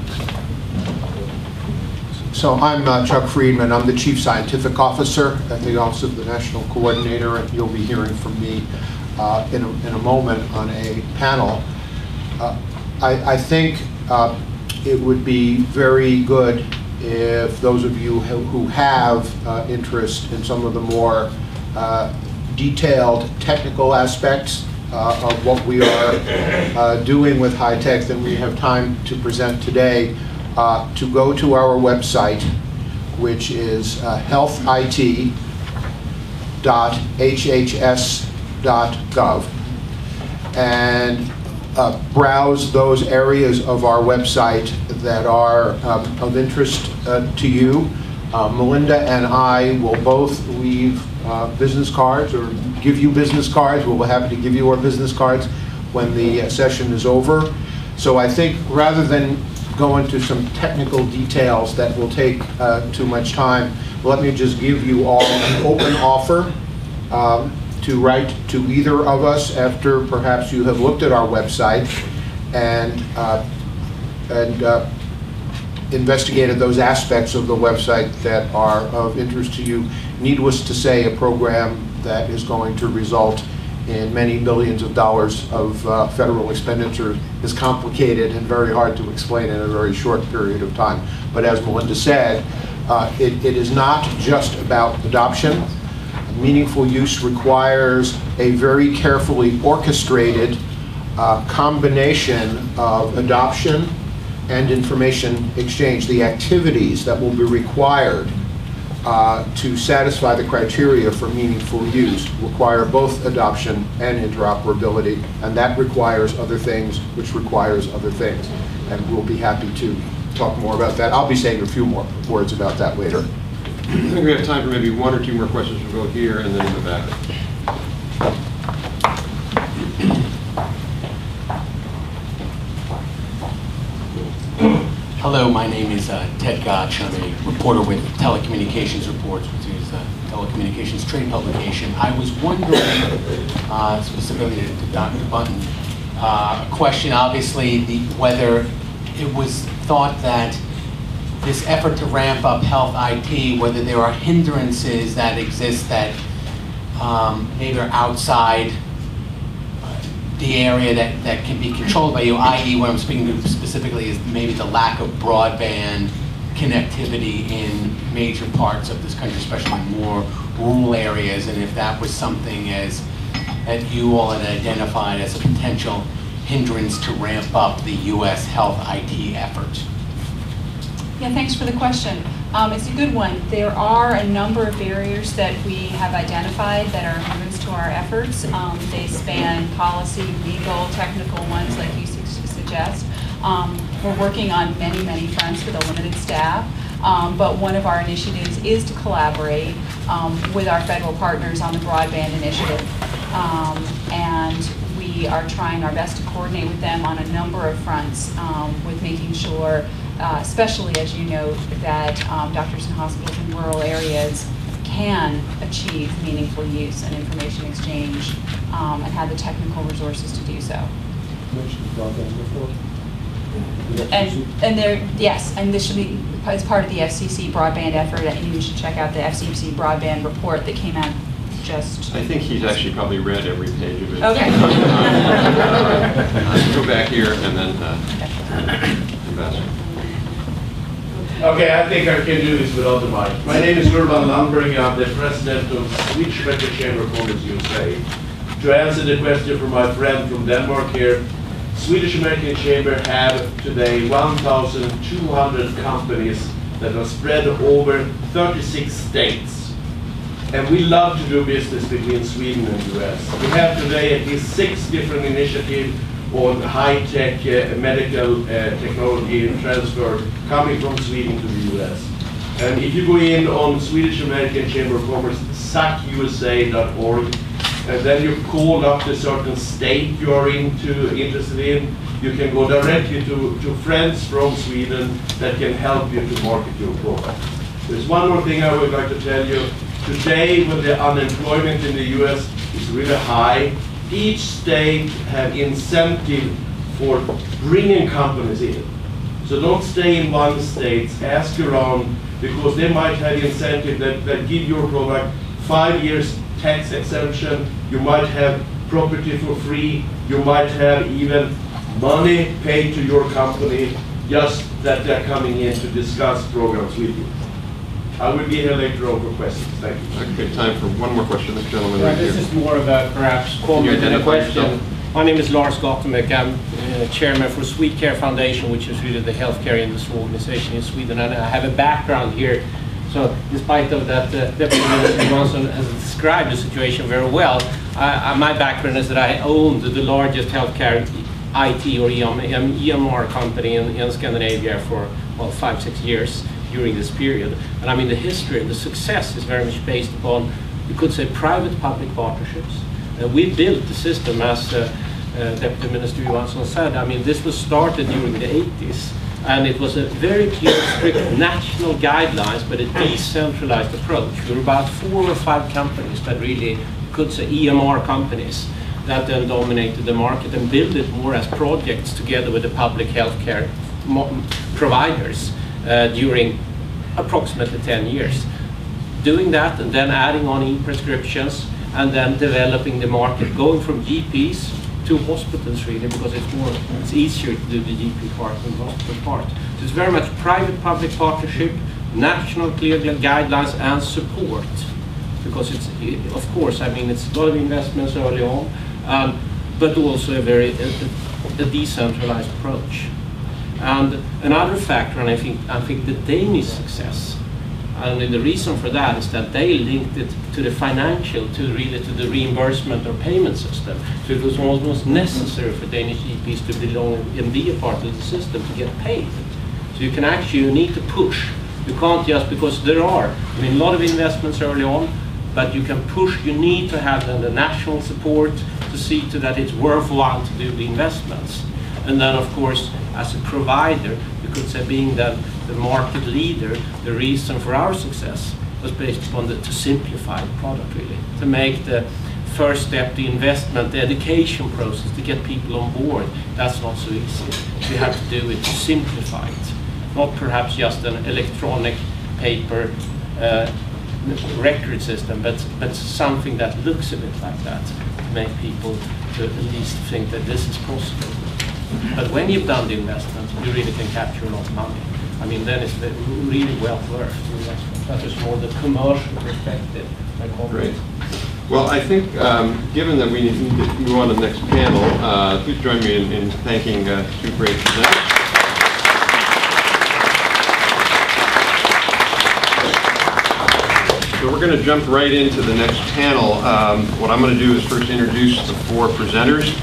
So I'm Chuck Friedman. I'm the Chief Scientific Officer at the Office of the National Coordinator, and you'll be hearing from me in a moment on a panel. I think it would be very good if those of you who have interest in some of the more detailed technical aspects of what we are doing with high tech than we have time to present today, to go to our website, which is healthit.hhs.gov, and browse those areas of our website that are of interest to you. Melinda and I will both leave business cards or give you business cards. We'll be happy to give you our business cards when the session is over. So I think rather than go into some technical details that will take too much time, let me just give you all an open offer to write to either of us after perhaps you have looked at our website and investigated those aspects of the website that are of interest to you. Needless to say, a program that is going to result in many millions of dollars of federal expenditure is complicated and very hard to explain in a very short period of time. But as Melinda said, it is not just about adoption. Meaningful use requires a very carefully orchestrated combination of adoption and information exchange. The activities that will be required to satisfy the criteria for meaningful use require both adoption and interoperability, and that requires other things, which requires other things. And we'll be happy to talk more about that. I'll be saying a few more words about that later. I think we have time for maybe one or two more questions. We'll go here and then in the back. Hello, my name is Ted Gotch. I'm a reporter with Telecommunications Reports, which is a telecommunications trade publication. I was wondering, specifically to Dr. Button, a question obviously whether it was thought that this effort to ramp up health IT, whether there are hindrances that exist that maybe are outside the area that can be controlled by you, i.e. what I'm speaking to specifically is maybe the lack of broadband connectivity in major parts of this country, especially more rural areas, and if that was something that you all had identified as a potential hindrance to ramp up the U.S. health IT effort. Yeah, thanks for the question. It's a good one. There are a number of barriers that we have identified that are hindrance to our efforts. They span policy, legal, technical ones like you suggest. We're working on many, many fronts with a limited staff, but one of our initiatives is to collaborate with our federal partners on the broadband initiative. And we are trying our best to coordinate with them on a number of fronts with making sure, especially as you know, that doctors and hospitals in rural areas can achieve meaningful use and information exchange and have the technical resources to do so. And there, yes, and this should be as part of the FCC broadband effort. I think you should check out the FCC broadband report that came out just. I think he's actually probably read every page of it. Okay. Go back here and then Ambassador. Okay, I think I can do this without the mic. My name is Urban Landberg. I'm the president of Swedish Medical Chamber of Commerce USA. To answer the question from my friend from Denmark here, Swedish American Chamber have today 1,200 companies that are spread over 36 states. And we love to do business between Sweden and the US. We have today at least 6 different initiatives on high-tech medical technology transfer coming from Sweden to the US. And if you go in on Swedish American Chamber of Commerce, sacusa.org, and then you call up the certain state you are interested in, you can go directly to friends from Sweden that can help you to market your product. There's one more thing I would like to tell you. Today, when the unemployment in the US is really high, each state have incentive for bringing companies in. So don't stay in one state, ask around, because they might have incentive that give your product 5 years tax exemption, you might have property for free, you might have even money paid to your company, just that they're coming in to discuss programs with you. I will be here later on for questions. Thank you. Okay, time for one more question. This gentleman right here. This is more of a perhaps comment than a question. My name is Lars Gottemek. I'm chairman for SwedeCare Foundation, which is really the healthcare industry organization in Sweden, and I have a background here. So, despite of that, Deputy Minister Johansson has described the situation very well. My background is that I owned the largest healthcare IT or EMR company in Scandinavia for 5-6 years during this period. And I mean, the history and the success is very much based upon, you could say, private-public partnerships. We built the system, as Deputy Minister Johansson said. I mean, this was started during the 80s, and it was a very clear, strict national guidelines, but a decentralized approach. There were about 4 or 5 companies that really, could say, EMR companies, that then dominated the market and built it more as projects together with the public healthcare providers during approximately 10 years. Doing that and then adding on e-prescriptions and then developing the market, going from GPs to hospitals really, because it's easier to do the GP part than the hospital part. So it's very much private-public partnership, national clear guidelines and support, because it's, of course, I mean, it's a lot of investments early on, but also a decentralized approach. And another factor, and I think the Danish success, and the reason for that is that they linked it to the financial, to the reimbursement or payment system. So it was almost necessary for Danish GPs to belong and be a part of the system to get paid. So you need to push. You can't just, because there are, I mean, a lot of investments early on, but you can push, you need to have then the national support to see to that it's worthwhile to do the investments. And then, of course, as a provider, you could say, being the market leader, the reason for our success was based upon to simplify the product, really, to make the first step, the investment, the education process, to get people on board. That's not so easy. We have to do it to simplify it, not perhaps just an electronic paper record system, but something that looks a bit like that, to make people to at least think that this is possible. But when you've done the investment, you really can capture a lot of money. I mean, then it's really well worth the investment. That is more the commercial perspective. Great. Well, I think, given that we need to move on to the next panel, please join me in thanking two great presenters. So we're going to jump right into the next panel. What I'm going to do is first introduce the four presenters.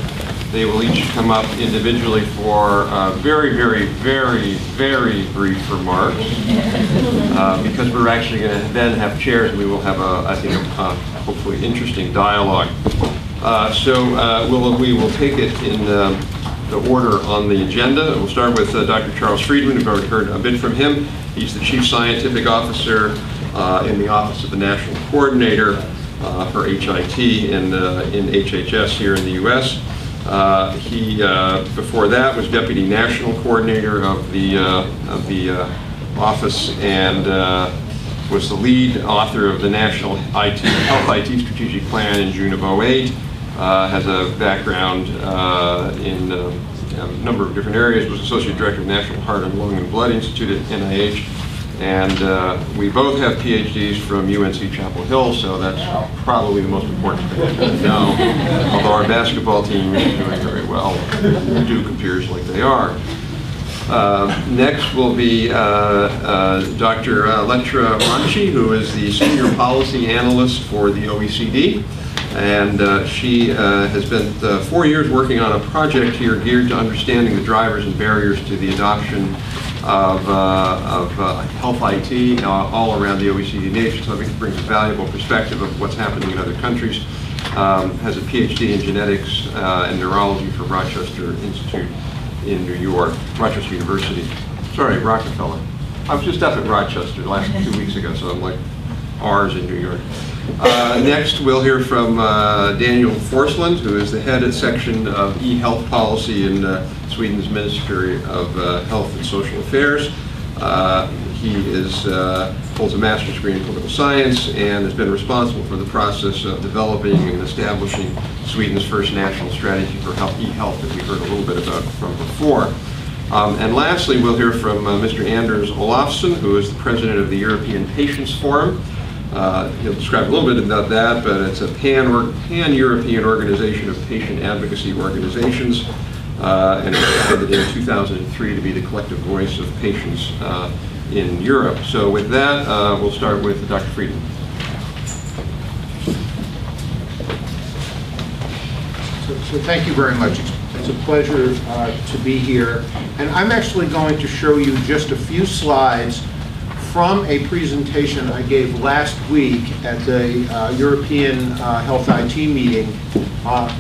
They will each come up individually for very, very, very, very brief remarks. Because we're actually going to then have chairs, and we will have I think, hopefully interesting dialogue. We will take it in the order on the agenda. We'll start with Dr. Charles Friedman. We've already heard a bit from him. He's the Chief Scientific Officer in the Office of the National Coordinator for HIT in HHS here in the U.S. Before that, was Deputy National Coordinator of the office, and was the lead author of the National Health IT Strategic Plan in June of '08. Has a background in a number of different areas. Was Associate Director of National Heart and Lung and Blood Institute at NIH. And we both have PhDs from UNC Chapel Hill, so that's probably the most important thing to know. Although our basketball team is doing very well, Duke appears like they are. Next will be Dr. Letra Ranchi, who is the Senior Policy Analyst for the OECD. And she has spent 4 years working on a project here geared to understanding the drivers and barriers to the adoption of health IT all around the OECD nations. So I think it brings a valuable perspective of what's happening in other countries. Has a PhD in genetics and neurology from Rochester Institute in New York, Rochester University. Sorry, Rockefeller. I was just up at Rochester last 2 weeks ago, so I'm like R's in New York. Next, we'll hear from Daniel Forslund, who is the head of section of e-health policy in Sweden's Ministry of Health and Social Affairs. He holds a master's degree in political science and has been responsible for the process of developing and establishing Sweden's first national strategy for e-health that we heard a little bit about from before. And lastly, we'll hear from Mr. Anders Olafsson, who is the president of the European Patients Forum. He'll describe a little bit about that, but it's a pan-European organization of patient advocacy organizations, and it was founded in 2003 to be the collective voice of patients in Europe. So with that, we'll start with Dr. Friedman. So thank you very much. It's a pleasure to be here. And I'm actually going to show you just a few slides from a presentation I gave last week at the European Health IT meeting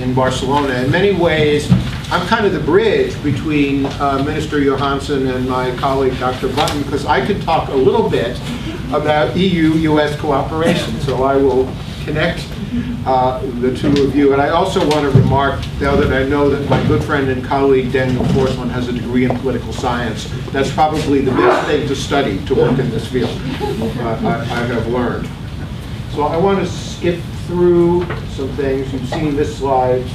in Barcelona. In many ways, I'm kind of the bridge between Minister Johansson and my colleague, Dr. Button, because I could talk a little bit about EU-US cooperation. So I will connect the two of you. And I also want to remark, now that I know that my good friend and colleague Daniel Forsman has a degree in political science, that's probably the best thing to study to work in this field, I have learned. So I want to skip through some things. You've seen this slide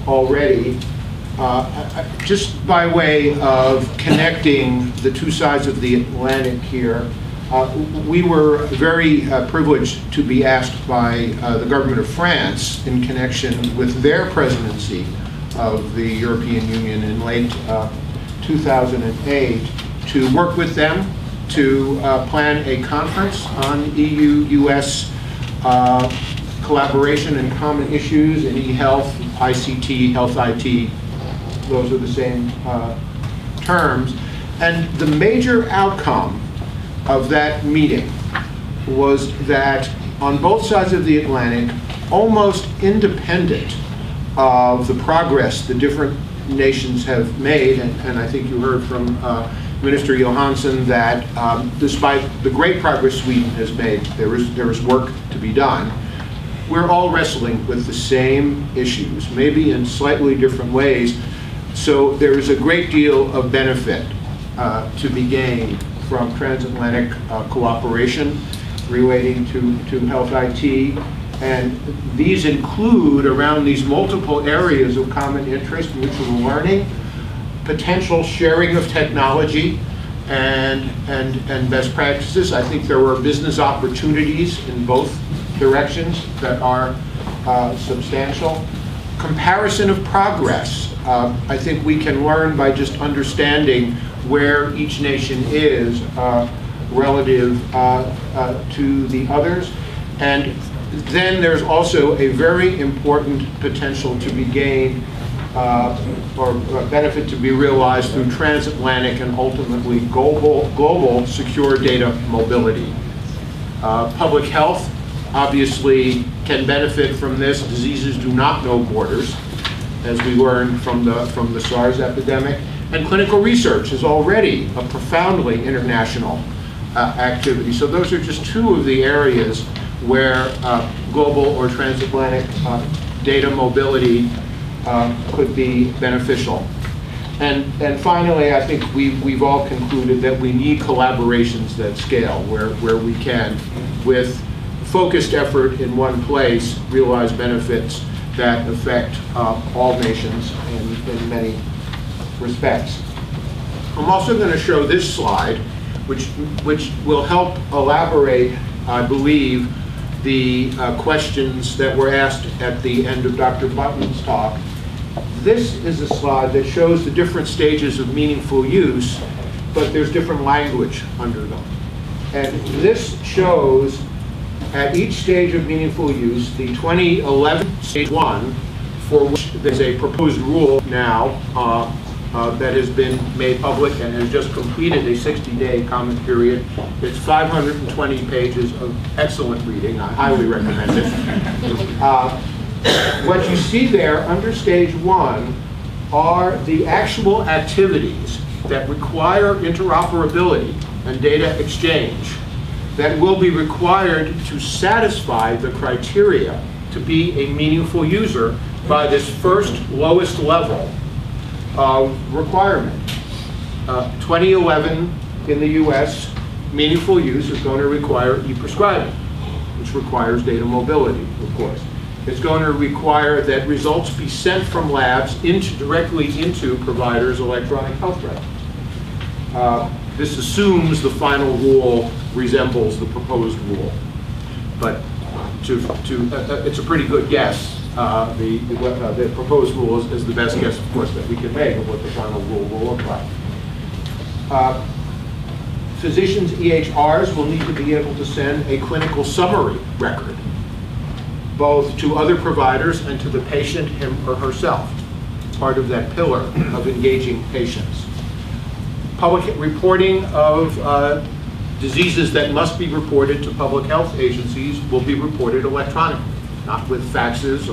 already. Just by way of connecting the two sides of the Atlantic here, we were very privileged to be asked by the government of France in connection with their presidency of the European Union in late 2008 to work with them to plan a conference on EU-US collaboration and common issues in e-health, ICT, health IT. Those are the same terms. And the major outcome of that meeting was that on both sides of the Atlantic, almost independent of the progress the different nations have made, and I think you heard from Minister Johansson that despite the great progress Sweden has made, there is work to be done. We're all wrestling with the same issues, maybe in slightly different ways. So there is a great deal of benefit to be gained from transatlantic cooperation relating to health IT. And these include, around these multiple areas of common interest, mutual learning, potential sharing of technology, and best practices. I think there are business opportunities in both directions that are substantial. Comparison of progress. I think we can learn by just understanding where each nation is relative to the others. And then there's also a very important potential to be gained or benefit to be realized through transatlantic and ultimately global secure data mobility. Public health obviously can benefit from this. Diseases do not know borders, as we learned from the SARS epidemic. And clinical research is already a profoundly international activity. So those are just two of the areas where global or transatlantic data mobility could be beneficial. And finally, I think we've all concluded that we need collaborations that scale, where we can, with focused effort in one place, realize benefits that affect all nations in many respects. I'm also going to show this slide, which will help elaborate, I believe, the questions that were asked at the end of Dr. Button's talk. This is a slide that shows the different stages of meaningful use, but there's different language under them. And this shows at each stage of meaningful use the 2011 stage 1, for which there's a proposed rule now that has been made public and has just completed a 60-day comment period. It's 520 pages of excellent reading. I highly recommend it. What you see there under stage 1 are the actual activities that require interoperability and data exchange that will be required to satisfy the criteria to be a meaningful user by this first lowest level of requirement. 2011 in the US, meaningful use is going to require e-prescribing, which requires data mobility, of course. It's going to require that results be sent from labs directly into providers' electronic health record. This assumes the final rule resembles the proposed rule, but it's a pretty good guess. The proposed rule is the best guess, of course, that we can make of what the final rule will look like. Physicians' EHRs will need to be able to send a clinical summary record, both to other providers and to the patient, him or herself, part of that pillar of engaging patients. Public reporting of diseases that must be reported to public health agencies will be reported electronically, not with faxes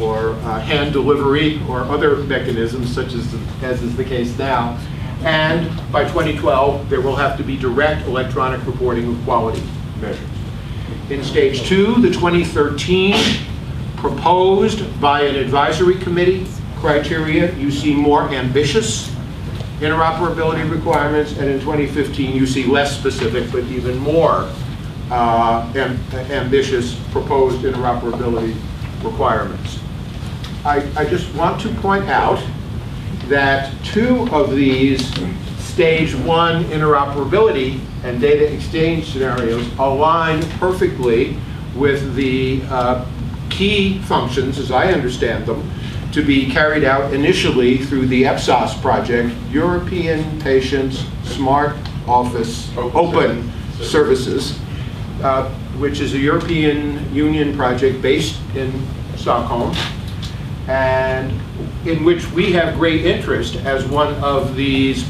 or hand delivery or other mechanisms such as is the case now. And by 2012, there will have to be direct electronic reporting of quality measures. In stage 2, the 2013 proposed by an advisory committee criteria, you see more ambitious interoperability requirements, and in 2015 you see less specific but even more ambitious proposed interoperability requirements. I just want to point out that 2 of these stage 1 interoperability and data exchange scenarios align perfectly with the key functions, as I understand them, to be carried out initially through the EPSOS project, European Patients Smart Office Open Services, which is a European Union project based in Stockholm, and in which we have great interest as one of these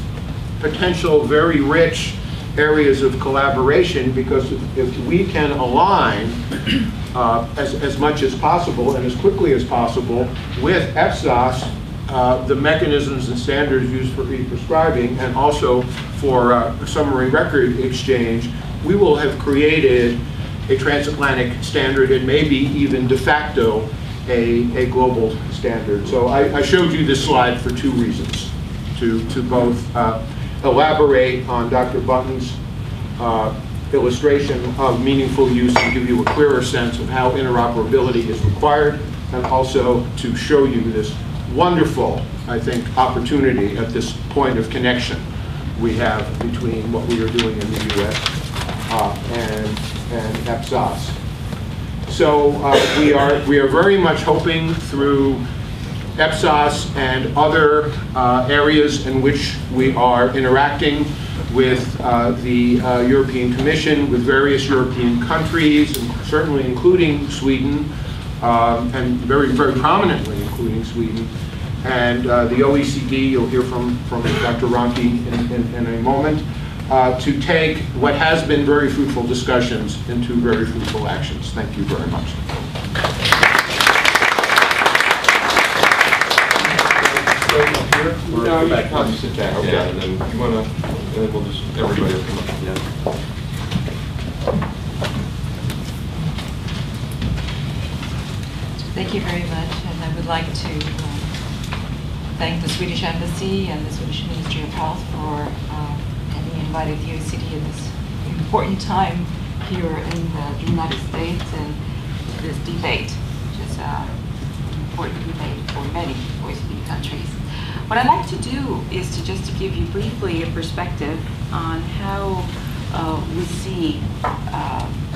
potential very rich areas of collaboration, because if we can align as much as possible and as quickly as possible with EPSOS the mechanisms and standards used for e-prescribing and also for summary record exchange, we will have created a transatlantic standard and maybe even de facto a global standard. So I showed you this slide for two reasons, to both elaborate on Dr. Button's illustration of meaningful use and give you a clearer sense of how interoperability is required, and also to show you this wonderful, I think, opportunity at this point of connection we have between what we are doing in the US and EPSOS. So we are very much hoping through EPSOS and other areas in which we are interacting with the European Commission, with various European countries, and certainly including Sweden, and very, very prominently including Sweden, and the OECD. You'll hear from Dr. Ronke in a moment, to take what has been very fruitful discussions into very fruitful actions. Thank you very much. No, you can sit down. Okay, yeah. And then you want to, and then we'll just, everybody will come up. Yeah. Thank you very much, and I would like to thank the Swedish Embassy and the Swedish Ministry of Health for having invited the OECD at this important time here in the United States and this debate, which is an important debate for many OECD countries. What I'd like to do is to just give you briefly a perspective on how we see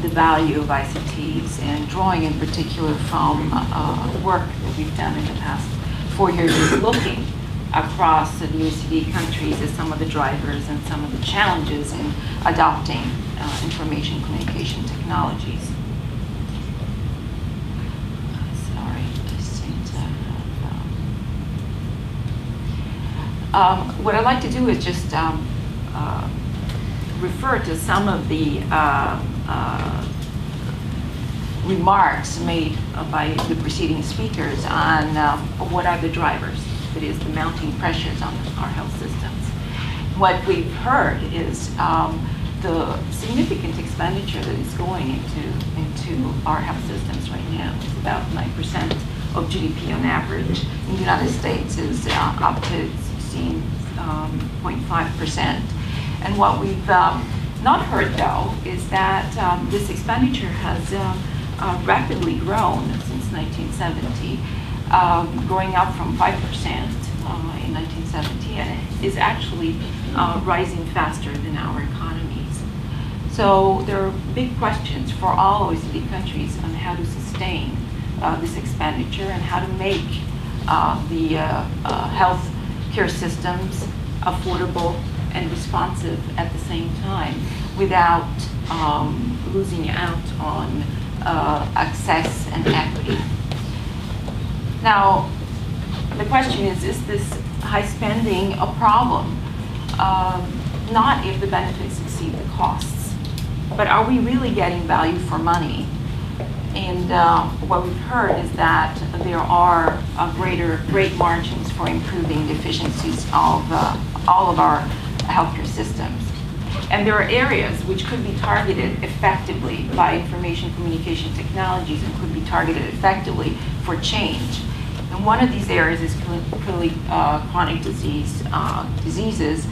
the value of ICTs, and drawing in particular from work that we've done in the past 4 years, is looking across the OECD countries as some of the drivers and some of the challenges in adopting information communication technologies. What I'd like to do is just refer to some of the remarks made by the preceding speakers on what are the drivers, that is, the mounting pressures on our health systems. What we've heard is the significant expenditure that is going into our health systems right now. It's about 9% of GDP on average. In the United States is up to 16.5%. And what we've not heard, though, is that this expenditure has rapidly grown since 1970, growing up from 5% in 1970, and it is actually rising faster than our economies. So there are big questions for all OECD countries on how to sustain this expenditure and how to make the health care systems affordable and responsive at the same time without losing out on access and equity. Now, the question is this high spending a problem? Not if the benefits exceed the costs, but are we really getting value for money? And what we've heard is that there are great margins for improving the efficiencies of all of our healthcare systems. And there are areas which could be targeted effectively by information communication technologies and could be targeted effectively for change. And one of these areas is clearly chronic diseases,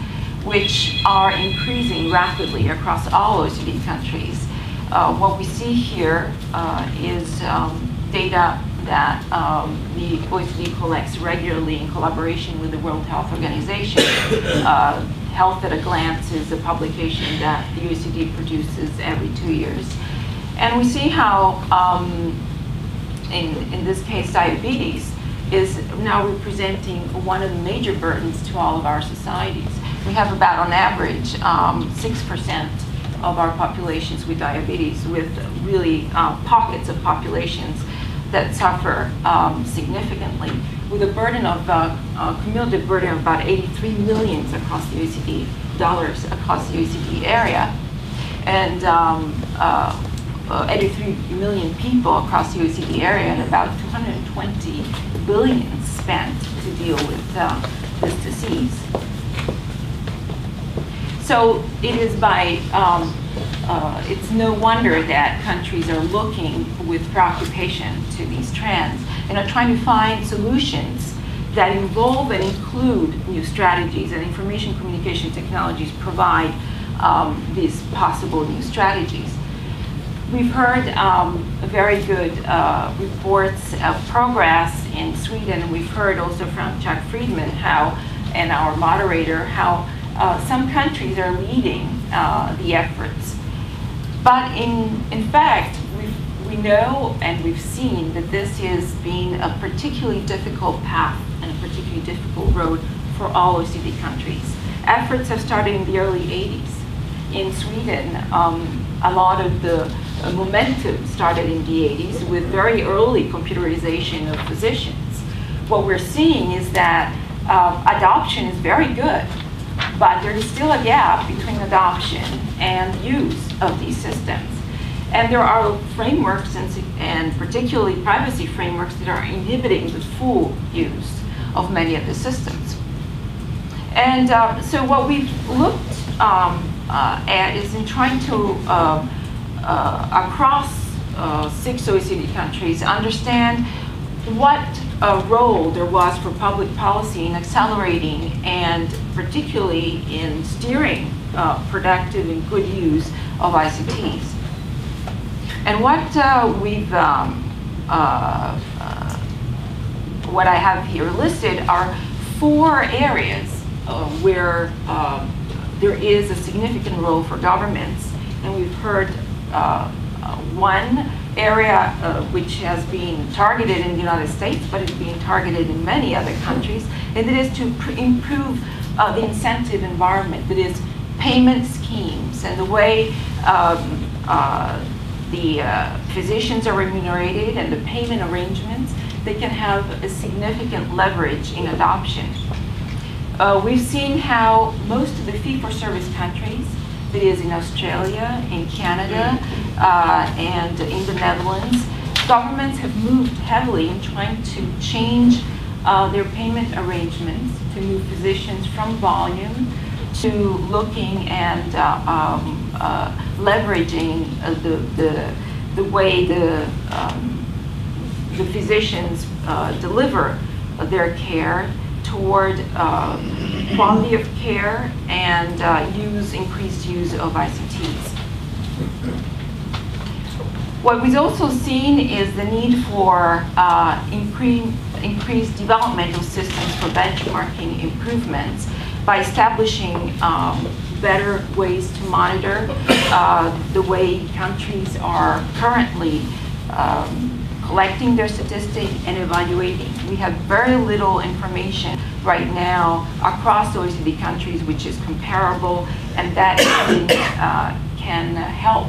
which are increasing rapidly across all OECD countries. What we see here is data that the OECD collects regularly in collaboration with the World Health Organization. Health at a Glance is a publication that the OECD produces every 2 years. And we see how, in this case, diabetes is now representing one of the major burdens to all of our societies. We have about, on average, 6% of our populations with diabetes, with really pockets of populations that suffer significantly, with a burden of cumulative burden of about 83 million across the OECD dollars across the OECD area, and 83 million people across the OECD area and about 220 billion spent to deal with this disease. So it is it's no wonder that countries are looking with preoccupation to these trends and are trying to find solutions that involve and include new strategies, and information communication technologies provide these possible new strategies. We've heard very good reports of progress in Sweden. We've heard also from Chuck Friedman and our moderator, how some countries are leading the efforts. But in fact, we know and we've seen that this is being a particularly difficult path and a particularly difficult road for all OECD countries. Efforts have started in the early 80s. In Sweden, a lot of the momentum started in the 80s with very early computerization of physicians. What we're seeing is that adoption is very good, but there is still a gap between adoption and use of these systems. And there are frameworks, and particularly privacy frameworks, that are inhibiting the full use of many of the systems. And so what we've looked at is in trying to, across 6 OECD countries, understand what role there was for public policy in accelerating and particularly in steering productive and good use of ICTs. And what what I have here listed are 4 areas where there is a significant role for governments. And we've heard one area which has been targeted in the United States, but is being targeted in many other countries, and it is to improve the incentive environment, that is payment schemes and the way the physicians are remunerated and the payment arrangements. They can have a significant leverage in adoption. We've seen how most of the fee-for-service countries, that is in Australia, in Canada, and in the Netherlands, governments have moved heavily in trying to change their payment arrangements to move physicians from volume to looking and leveraging the way the physicians deliver their care toward quality of care and increased use of ICTs. What we've also seen is the need for increased developmental systems for benchmarking improvements by establishing better ways to monitor the way countries are currently collecting their statistics and evaluating. We have very little information right now across OECD countries which is comparable, and that can help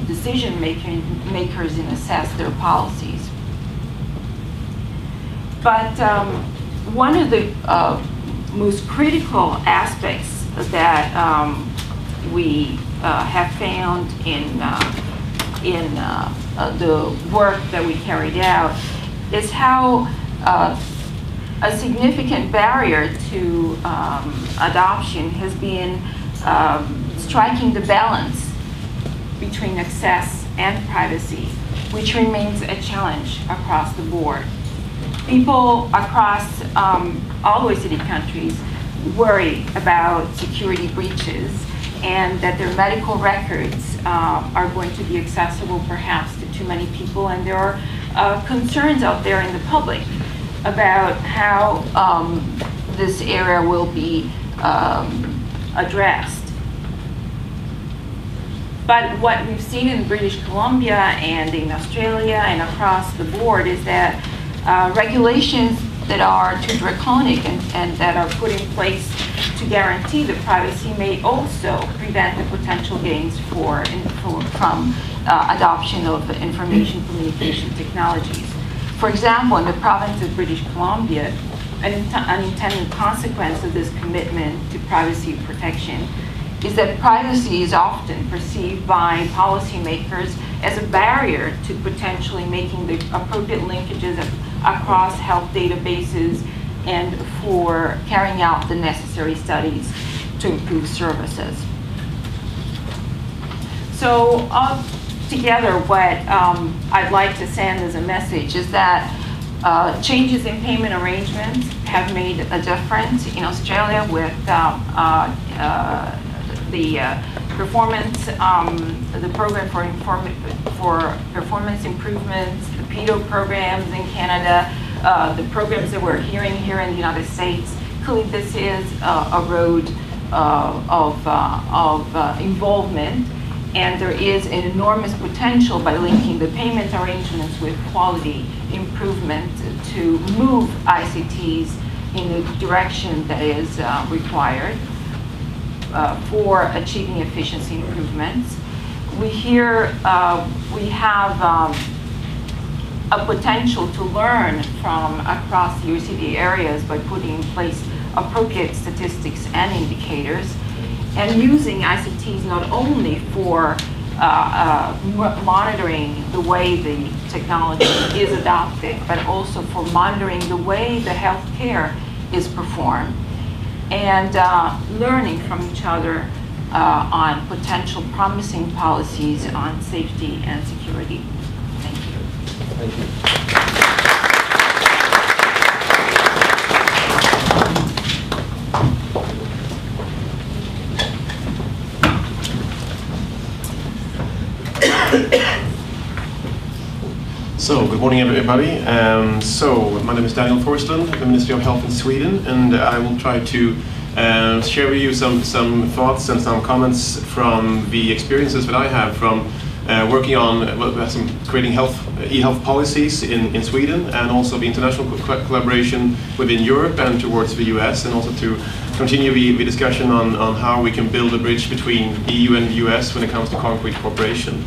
decision makers in assess their policies. But one of the most critical aspects that we have found in the work that we carried out is how a significant barrier to adoption has been striking the balance between access and privacy, which remains a challenge across the board. People across all OECD countries worry about security breaches and that their medical records are going to be accessible perhaps to too many people, and there are concerns out there in the public about how this area will be addressed. But what we've seen in British Columbia and in Australia and across the board is that regulations that are too draconic and that are put in place to guarantee the privacy may also prevent the potential gains from adoption of information communication technologies. For example, in the province of British Columbia, an unintended consequence of this commitment to privacy protection is that privacy is often perceived by policymakers as a barrier to potentially making the appropriate linkages across health databases and for carrying out the necessary studies to improve services. So altogether, what I'd like to send as a message is that changes in payment arrangements have made a difference in Australia with the performance, the program for performance improvements, the PEDO programs in Canada, the programs that we're hearing here in the United States. Clearly, this is a road of involvement, and there is an enormous potential by linking the payment arrangements with quality improvement to move ICTs in the direction that is required for achieving efficiency improvements. We have a potential to learn from across the OECD areas by putting in place appropriate statistics and indicators, and using ICTs not only for monitoring the way the technology is adopted, but also for monitoring the way the healthcare is performed, and learning from each other on potential promising policies on safety and security. Thank you. Thank you. So, good morning everybody. So, my name is Daniel Forslund, the Ministry of Health in Sweden, and I will try to share with you some thoughts and some comments from the experiences that I have from working on creating e-health policies in Sweden, and also the international collaboration within Europe and towards the US, and also to continue the discussion on how we can build a bridge between EU and the US when it comes to concrete cooperation.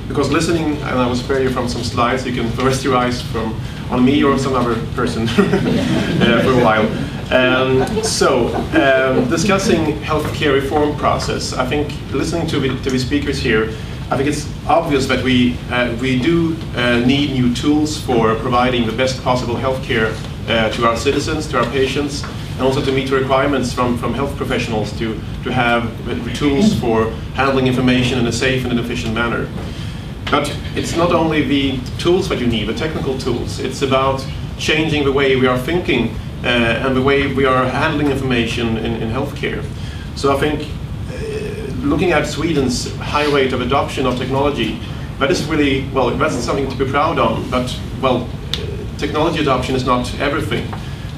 Because listening, and I will spare you from some slides, you can rest your eyes on me or some other person for a while. Discussing healthcare reform process, I think listening to the speakers here, I think it's obvious that we do need new tools for providing the best possible healthcare to our citizens, to our patients, and also to meet the requirements from health professionals to have the tools for handling information in a safe and an efficient manner. But it's not only the tools that you need, the technical tools. It's about changing the way we are thinking and the way we are handling information in healthcare. So I think looking at Sweden's high rate of adoption of technology, that is really, well, that's something to be proud of, but, well, technology adoption is not everything.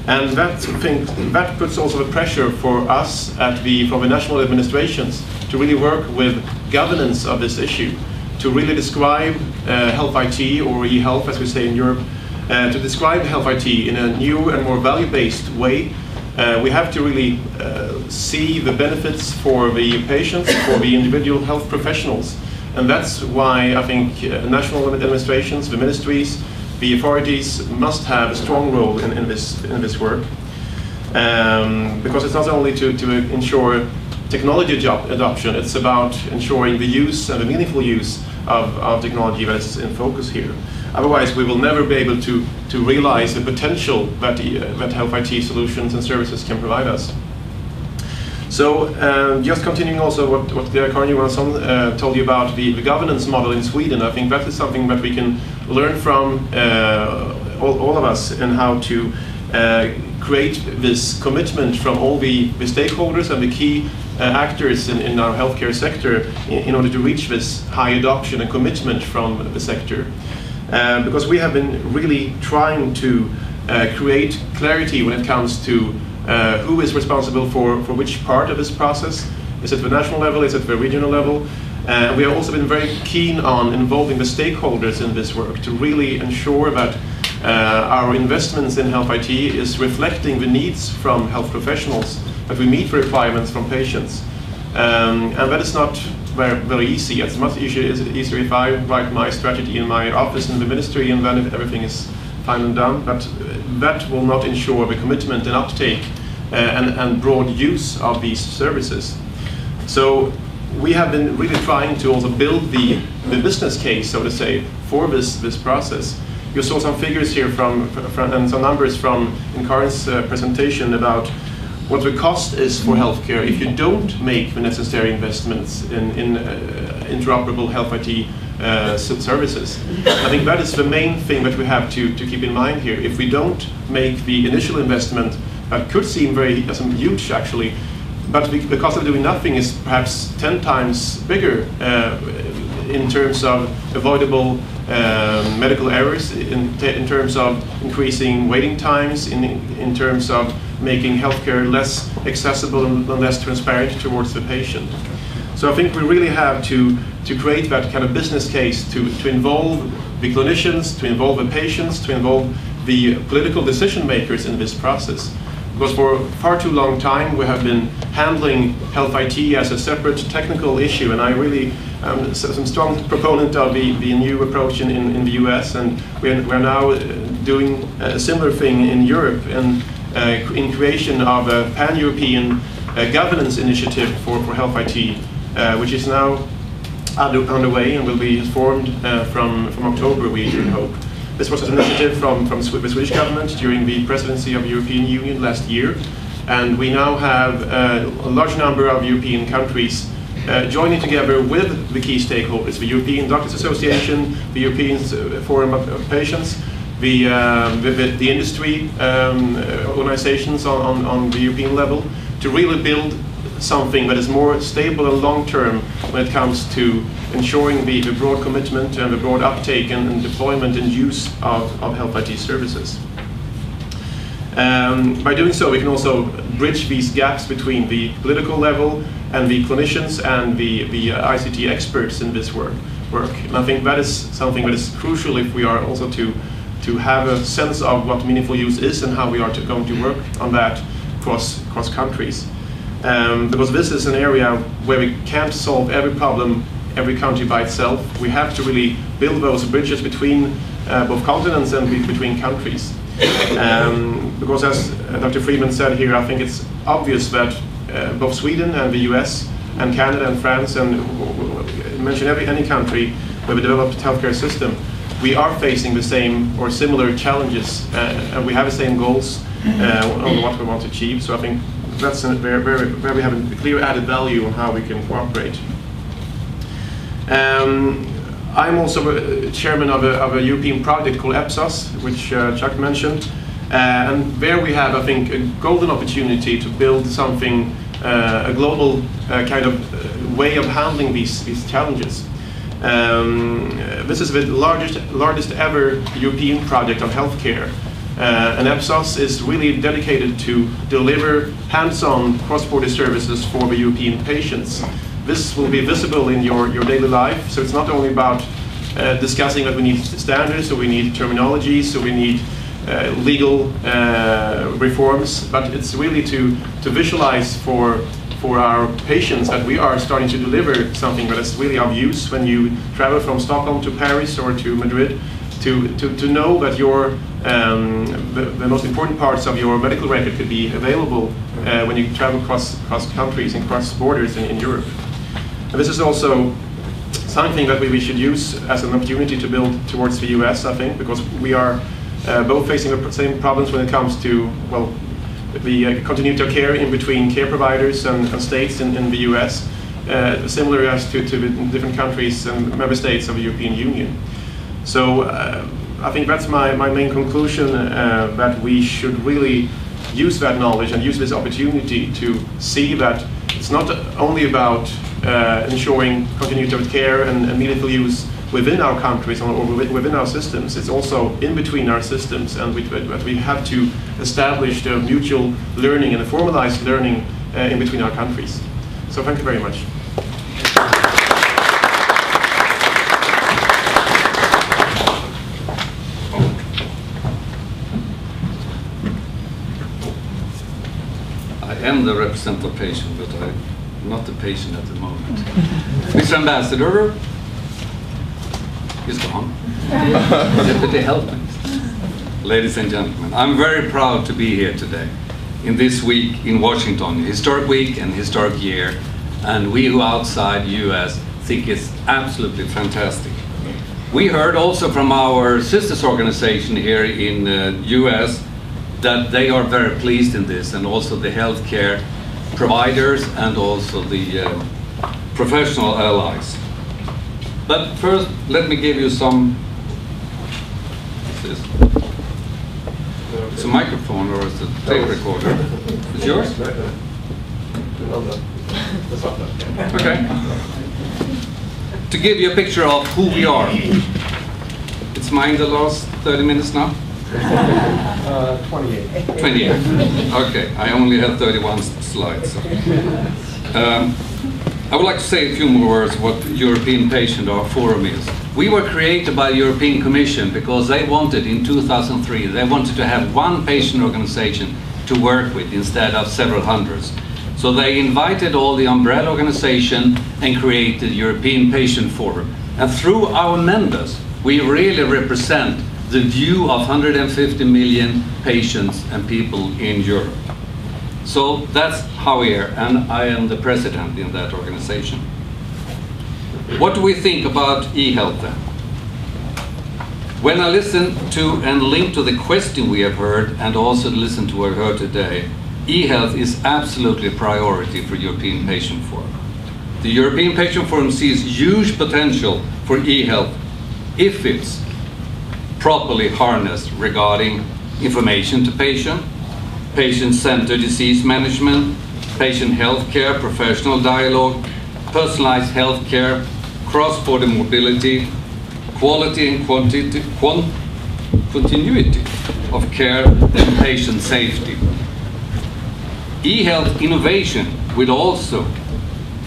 And that puts also the pressure for us from the national administrations to really work with governance of this issue, to really describe health IT, or e-health as we say in Europe, to describe health IT in a new and more value-based way. We have to really see the benefits for the patients, for the individual health professionals. And that's why I think national administrations, the ministries, the authorities must have a strong role in this work. Because it's not only to ensure technology adoption, it's about ensuring the use and the meaningful use of technology that's in focus here. Otherwise, we will never be able to realize the potential that health IT solutions and services can provide us. So, just continuing also what Karin Johansson told you about the governance model in Sweden, I think that is something that we can learn from all of us, and how to create this commitment from all the stakeholders and the key actors in our healthcare sector in order to reach this high adoption and commitment from the sector. Because we have been really trying to create clarity when it comes to who is responsible for which part of this process. Is it the national level? Is it the regional level? We have also been very keen on involving the stakeholders in this work to really ensure that our investments in health IT is reflecting the needs from health professionals, that we meet the requirements from patients. And that is not very easy. It's much easier if I write my strategy in my office in the ministry and then everything is fine and done, but that will not ensure the commitment and uptake and broad use of these services. So we have been really trying to also build the business case, so to say, for this process. You saw some figures here and some numbers from in Karin's presentation about what the cost is for healthcare if you don't make the necessary investments in interoperable health IT services. I think that is the main thing that we have to keep in mind here. If we don't make the initial investment, that could seem very huge actually, but the cost of doing nothing is perhaps 10 times bigger in terms of avoidable medical errors, in terms of increasing waiting times, in terms of making healthcare less accessible and less transparent towards the patient. So I think we really have to create that kind of business case to involve the clinicians, to involve the patients, to involve the political decision makers in this process. Because for far too long time we have been handling health IT as a separate technical issue, and I really am some strong proponent of the new approach in the US, and we're now doing a similar thing in Europe, and in creation of a pan-European governance initiative for health IT, which is now underway and will be formed from October, we should hope. This was an initiative from the Swedish government during the presidency of the European Union last year, and we now have a large number of European countries joining together with the key stakeholders, the European Doctors Association, the European Forum of Patients, the industry organizations on the European level, to really build something that is more stable and long-term when it comes to ensuring the broad commitment and the broad uptake and deployment and use of health IT services. By doing so, we can also bridge these gaps between the political level and the clinicians and the ICT experts in this work. And I think that is something that is crucial if we are also to have a sense of what meaningful use is and how we are going to work on that cross countries. Because this is an area where we can't solve every problem, every country by itself. We have to really build those bridges between both continents and between countries. Because as Dr. Freeman said here, I think it's obvious that both Sweden and the US and Canada and France, and mention any country where we developed a healthcare system, we are facing the same or similar challenges, and we have the same goals on what we want to achieve. So I think that's where we have a clear added value on how we can cooperate. I'm also chairman of a European project called EPSAS, which Chuck mentioned. And there we have, I think, a golden opportunity to build something, a global kind of way of handling these challenges. This is the largest ever European project on healthcare. And EPSAS is really dedicated to deliver hands-on cross-border services for the European patients. This will be visible in your daily life, so it's not only about discussing that we need standards, so we need terminology, so we need legal reforms, but it's really to visualize for our patients that we are starting to deliver something that is really of use when you travel from Stockholm to Paris or to Madrid, to know that the most important parts of your medical record could be available when you travel across countries and cross borders in Europe. And this is also something that we should use as an opportunity to build towards the US, I think, because we are both facing the same problems when it comes to, well, the continuity of care in between care providers and states in the US, similar as to the different countries and member states of the European Union. So I think that's my main conclusion, that we should really use that knowledge and use this opportunity to see that it's not only about ensuring continuity of care and meaningful use within our countries or within our systems. It's also in between our systems, and we have to establish the mutual learning and the formalized learning in between our countries. So thank you very much. I am the representative patient, but I'm not the patient at the moment. Mr. Ambassador, he's gone. Deputy Health Minister. Ladies and gentlemen, I'm very proud to be here today, in this week in Washington, historic week and historic year and we who outside US think it's absolutely fantastic. We heard also from our sisters organization here in US that they are very pleased in this, and also the healthcare providers and also the professional allies. But first, let me give you some. What's this? It's a microphone or it's a tape recorder? It's yours? Okay. To give you a picture of who we are. It's mine the last 30 minutes now? 28. 28. Okay, I only have 31 slides. I would like to say a few more words what European Patient Forum is. We were created by the European Commission because they wanted, in 2003, they wanted to have one patient organization to work with instead of several hundreds. So they invited all the umbrella organization and created European Patient Forum. And through our members, we really represent the view of 150 million patients and people in Europe. So that's how we are, and I am the president in that organization. What do we think about e-health then? When I listen to and link to the question we have heard, and also listen to what I heard today, e-health is absolutely a priority for European Patient Forum. The European Patient Forum sees huge potential for e-health if it's properly harnessed regarding information to patient, patient-centered disease management, patient healthcare, professional dialogue, personalized healthcare, cross-border mobility, quality and continuity of care, and patient safety. E-health innovation will also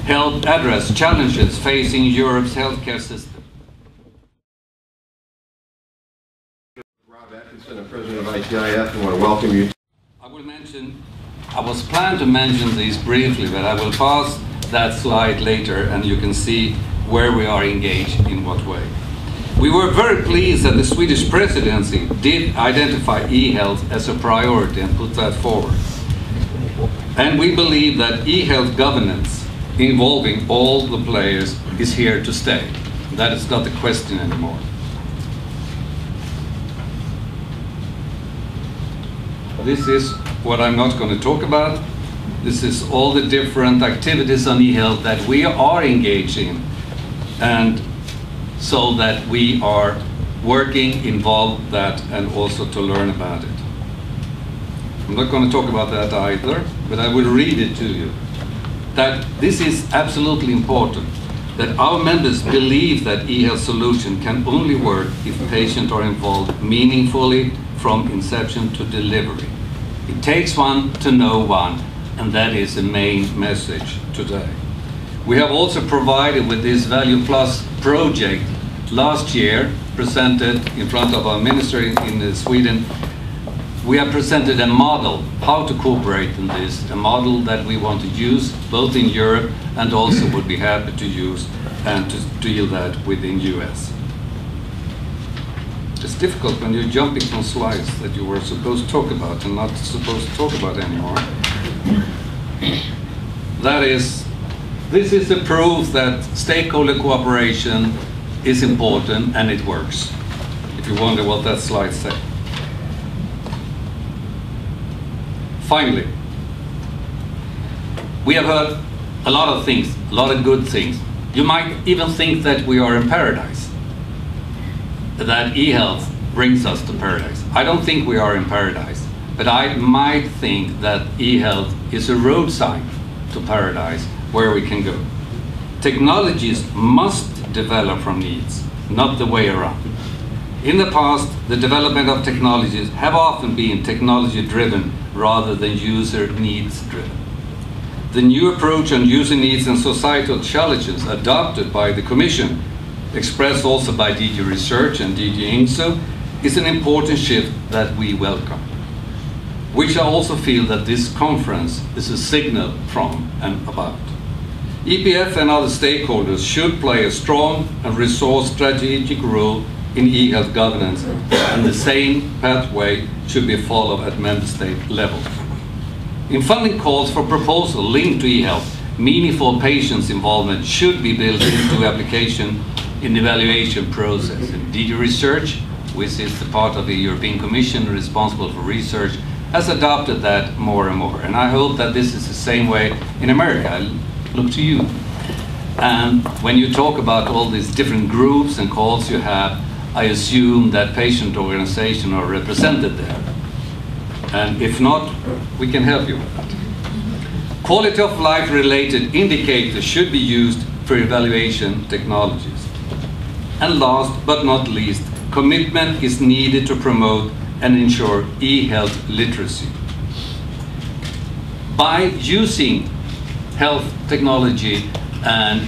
help address challenges facing Europe's healthcare system. Rob Atkinson, I'm president of ITIF, and want to welcome you. I was planned to mention these briefly, but I will pass that slide later and you can see where we are engaged in what way. We were very pleased that the Swedish presidency did identify e-health as a priority and put that forward. And we believe that e-health governance involving all the players is here to stay. That is not the question anymore. This is what I'm not going to talk about. This is all the different activities on e-health that we are engaged in, and so that we are working, involved that, and also to learn about it. I'm not going to talk about that either, but I will read it to you. That this is absolutely important, that our members believe that e-health solution can only work if patients are involved meaningfully from inception to delivery. It takes one to know one, and that is the main message today. We have also provided with this Value Plus project last year, presented in front of our minister in Sweden. We have presented a model how to cooperate in this, a model that we want to use both in Europe and also would be happy to use and to deal that within US. It's difficult when you're jumping from slides that you were supposed to talk about and not supposed to talk about anymore. This is the proof that stakeholder cooperation is important and it works, if you wonder what that slide said. Finally, we have heard a lot of things, a lot of good things. You might even think that we are in paradise, that e-health brings us to paradise. I don't think we are in paradise, but I might think that e-health is a road sign to paradise where we can go. Technologies must develop from needs, not the way around. In the past, the development of technologies have often been technology-driven rather than user needs-driven. The new approach on user needs and societal challenges adopted by the Commission, expressed also by DG Research and DG INSO, is an important shift that we welcome, which I also feel that this conference is a signal from and about. EPF and other stakeholders should play a strong and resource strategic role in e-health governance, and the same pathway should be followed at member state level. In funding calls for proposals linked to e-health, meaningful patients' involvement should be built into application in the evaluation process. And DG Research, which is the part of the European Commission responsible for research, has adopted that more and more. And I hope that this is the same way in America. I look to you. And when you talk about all these different groups and calls you have, I assume that patient organizations are represented there. And if not, we can help you with that. Quality of life related indicators should be used for evaluation technologies. And last but not least, commitment is needed to promote and ensure e-health literacy. By using health technology and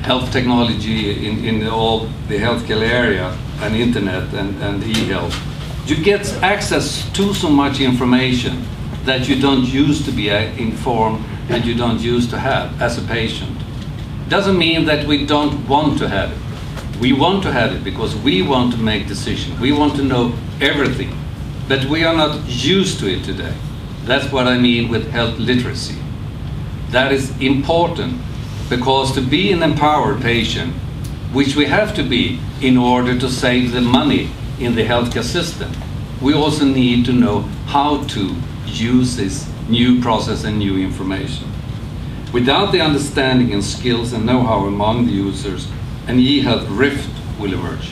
health technology in all the healthcare area and internet and e-health, you get access to so much information that you don't use to be informed and you don't use to have as a patient. Doesn't mean that we don't want to have it. We want to have it because we want to make decisions. We want to know everything, but we are not used to it today. That's what I mean with health literacy. That is important because to be an empowered patient, which we have to be in order to save the money in the healthcare system, we also need to know how to use this new process and new information. Without the understanding and skills and know-how among the users, an e-health rift will emerge.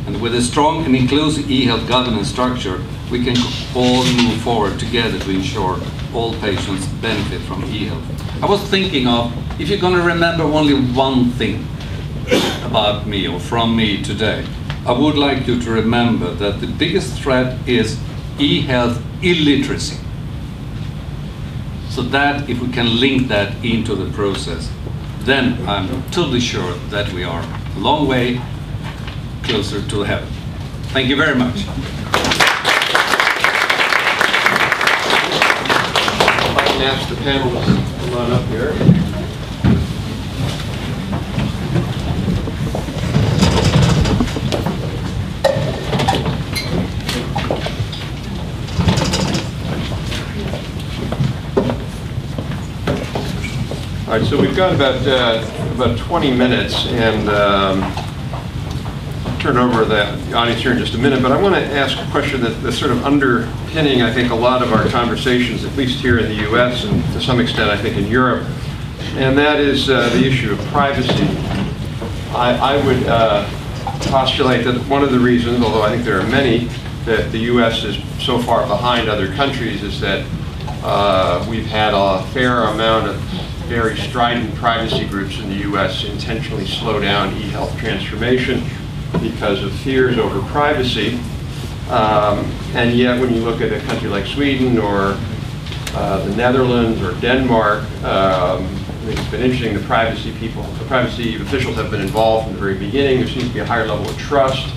And with a strong and inclusive e-health governance structure, we can all move forward together to ensure all patients benefit from e-health. I was thinking of, if you're going to remember only one thing about me or from me today, I would like you to remember that the biggest threat is e-health illiteracy. So that if we can link that into the process, then I'm totally sure that we are a long way closer to heaven. Thank you very much. I can ask the panelists to come on up here. All right, so we've got about 20 minutes, and I'll turn over the audience here in just a minute, but I want to ask a question that's sort of underpinning, I think, a lot of our conversations, at least here in the US and to some extent, I think, in Europe, and that is the issue of privacy. I would postulate that one of the reasons, although I think there are many, that the US is so far behind other countries is that we've had a fair amount of very strident privacy groups in the US intentionally slow down e-health transformation because of fears over privacy. And yet when you look at a country like Sweden or the Netherlands or Denmark, I think it's been interesting, the privacy officials have been involved from the very beginning. There seems to be a higher level of trust.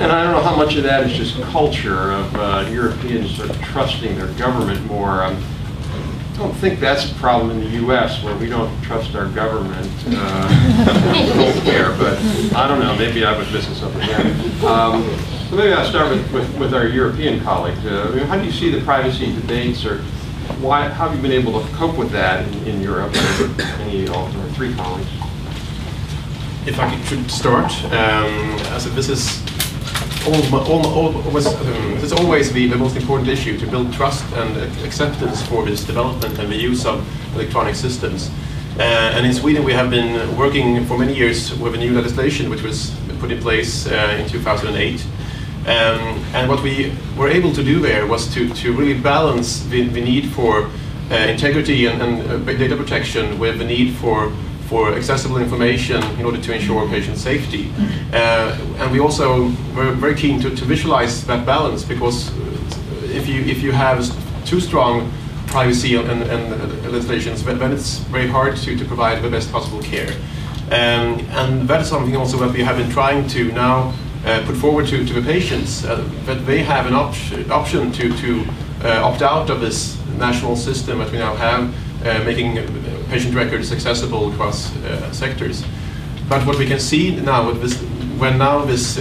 And I don't know how much of that is just culture of Europeans sort of trusting their government more. I don't think that's a problem in the U.S. where we don't trust our government healthcare, but I don't know, maybe I was missing something there. So maybe I'll start with our European colleagues. How do you see the privacy debates, or how have you been able to cope with that in Europe? Any or three colleagues? If I could start, this is it's always the most important issue, to build trust and acceptance for this development and the use of electronic systems. And in Sweden we have been working for many years with a new legislation which was put in place in 2008. And what we were able to do there was to really balance the need for integrity and data protection with the need for accessible information in order to ensure patient safety. And we also were very keen to visualize that balance, because if you have too strong privacy and legislations, then it's very hard to provide the best possible care. And that is something also that we have been trying to now put forward to the patients, that they have an option to opt out of this national system that we now have, making patient records accessible across sectors. But what we can see now with this, when now this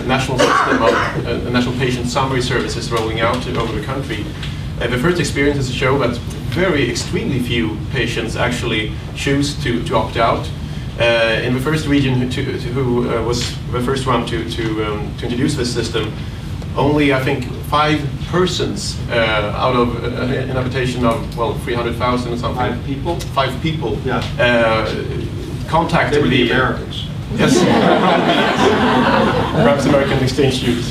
national system of national patient summary service is rolling out over the country, the first experiences show that very extremely few patients actually choose to opt out. In the first region who was the first one to introduce this system, only I think 5 persons out of an habitation of, well, 300,000 or something. 5 people? 5 people. Yeah. Contacted the Americans. Yes. Perhaps American exchange students.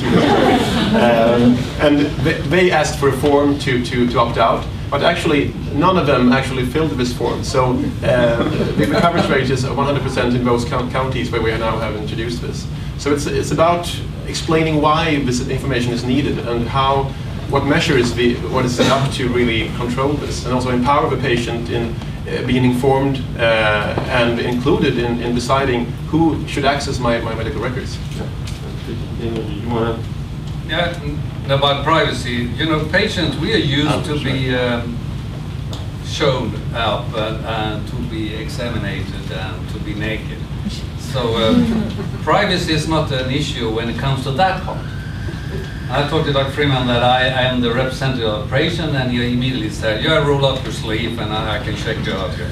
And they asked for a form to opt out, but actually none of them actually filled this form. So the coverage rate is 100% in those counties where we now have introduced this. So it's about explaining why this information is needed and what measures what is set up to really control this, and also empower the patient in being informed and included in deciding who should access my medical records. You want to? Yeah, about privacy, patients, we are used to be shown up and to be examined and to be naked. So privacy is not an issue when it comes to that part. I talked to Dr. Freeman that I am the representative of the patient, and he immediately said, "Yeah, roll up your sleeve and I can check you out here."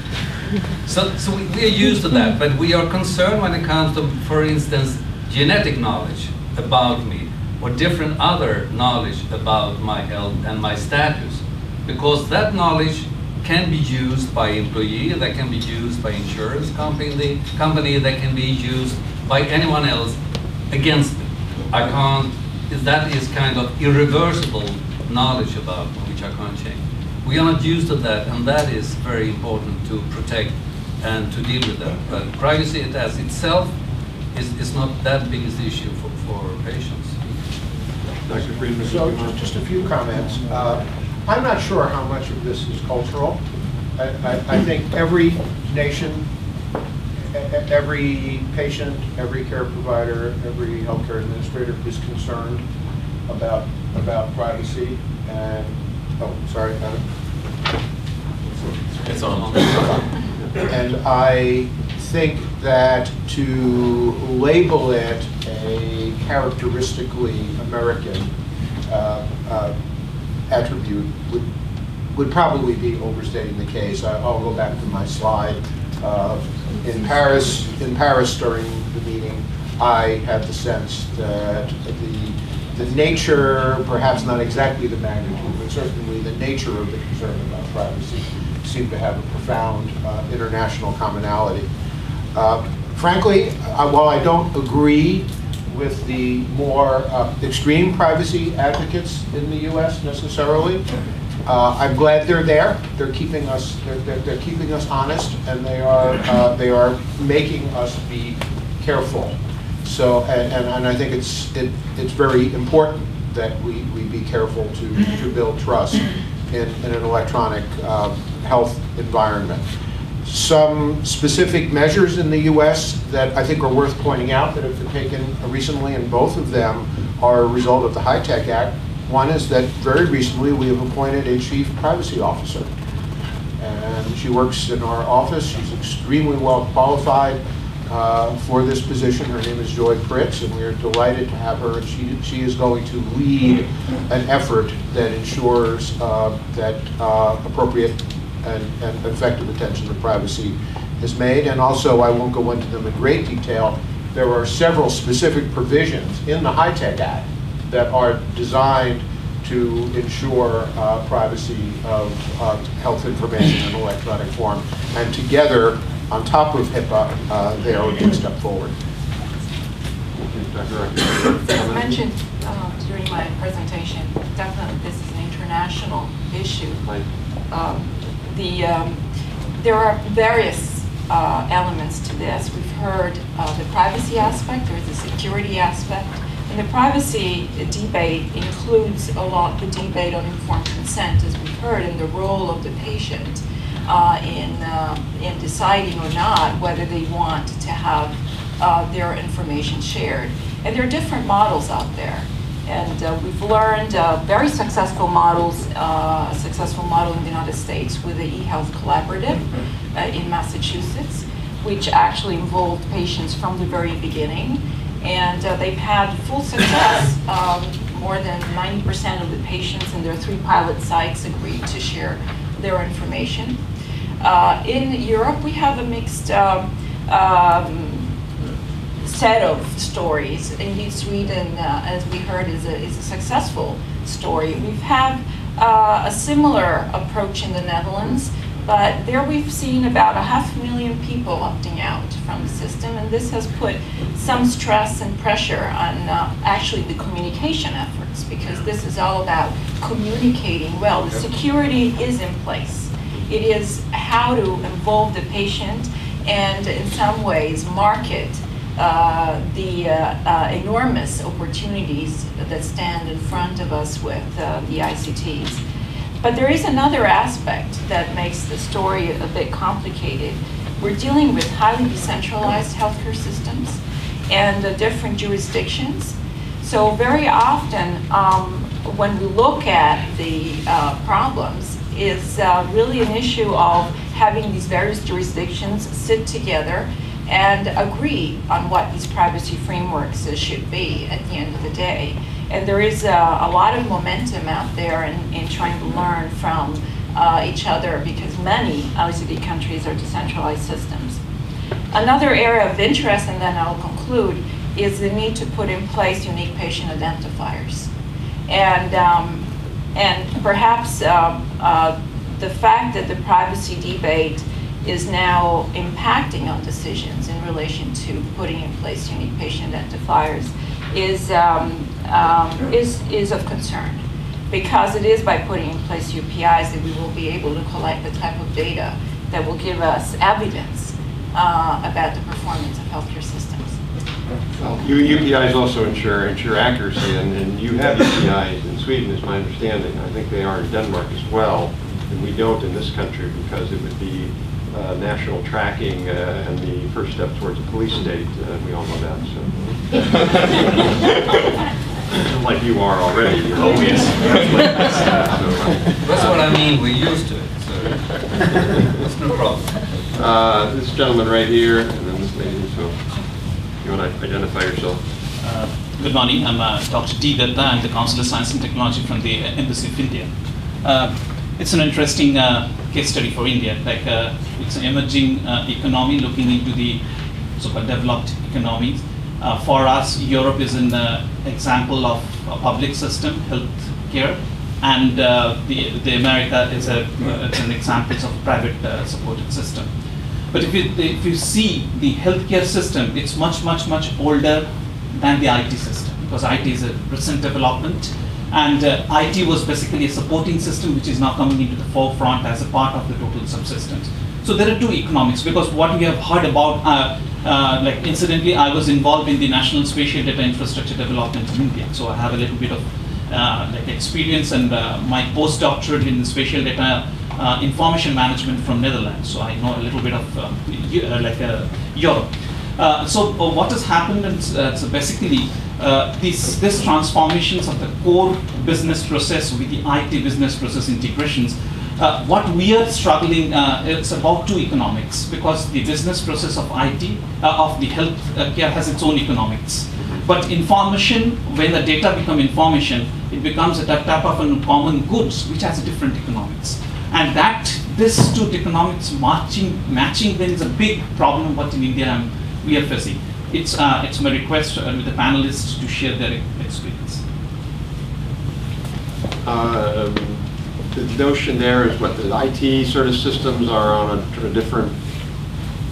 So we are used to that, but we are concerned when it comes to, for instance, genetic knowledge about me, or different other knowledge about my health and my status, because that knowledge can be used by employee, that can be used by insurance company, that can be used by anyone else against me. That is kind of irreversible knowledge about me, which I can't change. We are not used to that, and that is very important to protect and to deal with that. But privacy as itself is not that biggest issue for patients. Dr. Friedman. So just a few comments. I'm not sure how much of this is cultural. I think every nation, every patient, every care provider, every healthcare administrator is concerned about privacy. And sorry, it's on. And I think that to label it a characteristically American attribute would probably be overstating the case. I'll go back to my slide. In Paris during the meeting, I had the sense that the nature, perhaps not exactly the magnitude, but certainly the nature of the concern about privacy seemed to have a profound international commonality. Frankly, while I don't agree with the more extreme privacy advocates in the U.S. necessarily, I'm glad they're there. They're keeping us honest, and they are making us be careful. So and I think it's very important that we be careful to build trust in an electronic health environment. Some specific measures in the U.S. that I think are worth pointing out that have been taken recently, and both of them are a result of the HITECH Act. One is that very recently we have appointed a chief privacy officer. And she works in our office. She's extremely well qualified for this position. Her name is Joy Pritz, and we are delighted to have her. And she is going to lead an effort that ensures that appropriate and effective attention to privacy is made. And also, I won't go into them in great detail, there are several specific provisions in the HITECH Act that are designed to ensure privacy of health information in electronic form. And together, on top of HIPAA, they are a big step forward. As mentioned during my presentation, definitely this is an international issue. There are various elements to this. We've heard the privacy aspect, there's the security aspect, and the privacy debate includes a lot the debate on informed consent, as we've heard, and the role of the patient in deciding or not whether they want to have their information shared. And there are different models out there. And we've learned very successful models, a successful model in the United States with the eHealth Collaborative in Massachusetts, which actually involved patients from the very beginning. And they've had full success. More than 90% of the patients in their 3 pilot sites agreed to share their information. In Europe, we have a mixed set of stories. Indeed, Sweden, as we heard, is a successful story. We've had a similar approach in the Netherlands, but there we've seen about 500,000 people opting out from the system, and this has put some stress and pressure on actually the communication efforts, because this is all about communicating well. The security is in place. It is how to involve the patient and in some ways market the enormous opportunities that stand in front of us with the ICTs. But there is another aspect that makes the story a bit complicated. We're dealing with highly decentralized healthcare systems and different jurisdictions. So very often when we look at the problems, it's really an issue of having these various jurisdictions sit together and agree on what these privacy frameworks should be at the end of the day. And there is a lot of momentum out there in trying to learn from each other, because many OECD countries are decentralized systems. Another area of interest, and then I'll conclude, is the need to put in place unique patient identifiers. And perhaps the fact that the privacy debate is now impacting on decisions in relation to putting in place unique patient identifiers is of concern, because it is by putting in place UPIs that we will be able to collect the type of data that will give us evidence about the performance of healthcare systems. Well, UPIs also ensure accuracy, and you have UPIs in Sweden, is my understanding. I think they are in Denmark as well, and we don't in this country because it would be national tracking and the first step towards a police state. We all know that. So. Like you are already. Oh yes. That's what I mean. We're used to it, so that's no problem. This gentleman right here, and then this lady. So, you want to identify yourself? Good morning. I'm Dr. D. Datta. I'm the Council of Science and Technology from the Embassy of India. It's an interesting case study for India. Like it's an emerging economy looking into the so-called developed economies. For us, Europe is an example of a public system, health care, and the America is it's an example of a private supported system. But if you see the healthcare system, it's much older than the IT system, because IT is a recent development. And IT was basically a supporting system which is now coming into the forefront as a part of the total subsistence. So there are two economics, because what we have heard about, like incidentally, I was involved in the National Spatial Data Infrastructure Development in India. So I have a little bit of like experience, and my postdoctorate in spatial data information management from Netherlands. So I know a little bit of Europe. So what has happened is so basically these transformations of the core business process with the IT business process integrations. What we are struggling, it's about two economics, because the business process of IT, of the health care has its own economics. But information, when the data become information, it becomes a type of common goods, which has a different economics. And that, this two economics matching, there is a big problem what in India we are facing. It's my request with the panelists to share their experience. The notion there is what the IT sort of systems are on a different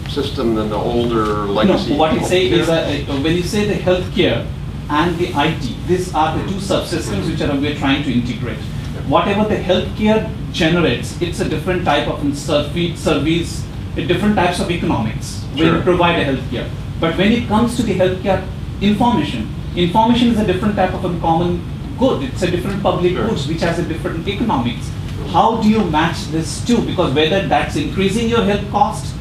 system than the older legacy. No, what you say is when you say the healthcare and the IT, these are the two subsystems which we're trying to integrate. Whatever the healthcare generates, it's a different type of service, different types of economics when you provide a healthcare. But when it comes to the healthcare information is a different type of a common good. It's a different public goods which has a different economics. How do you match this two? Because whether that's increasing your health cost,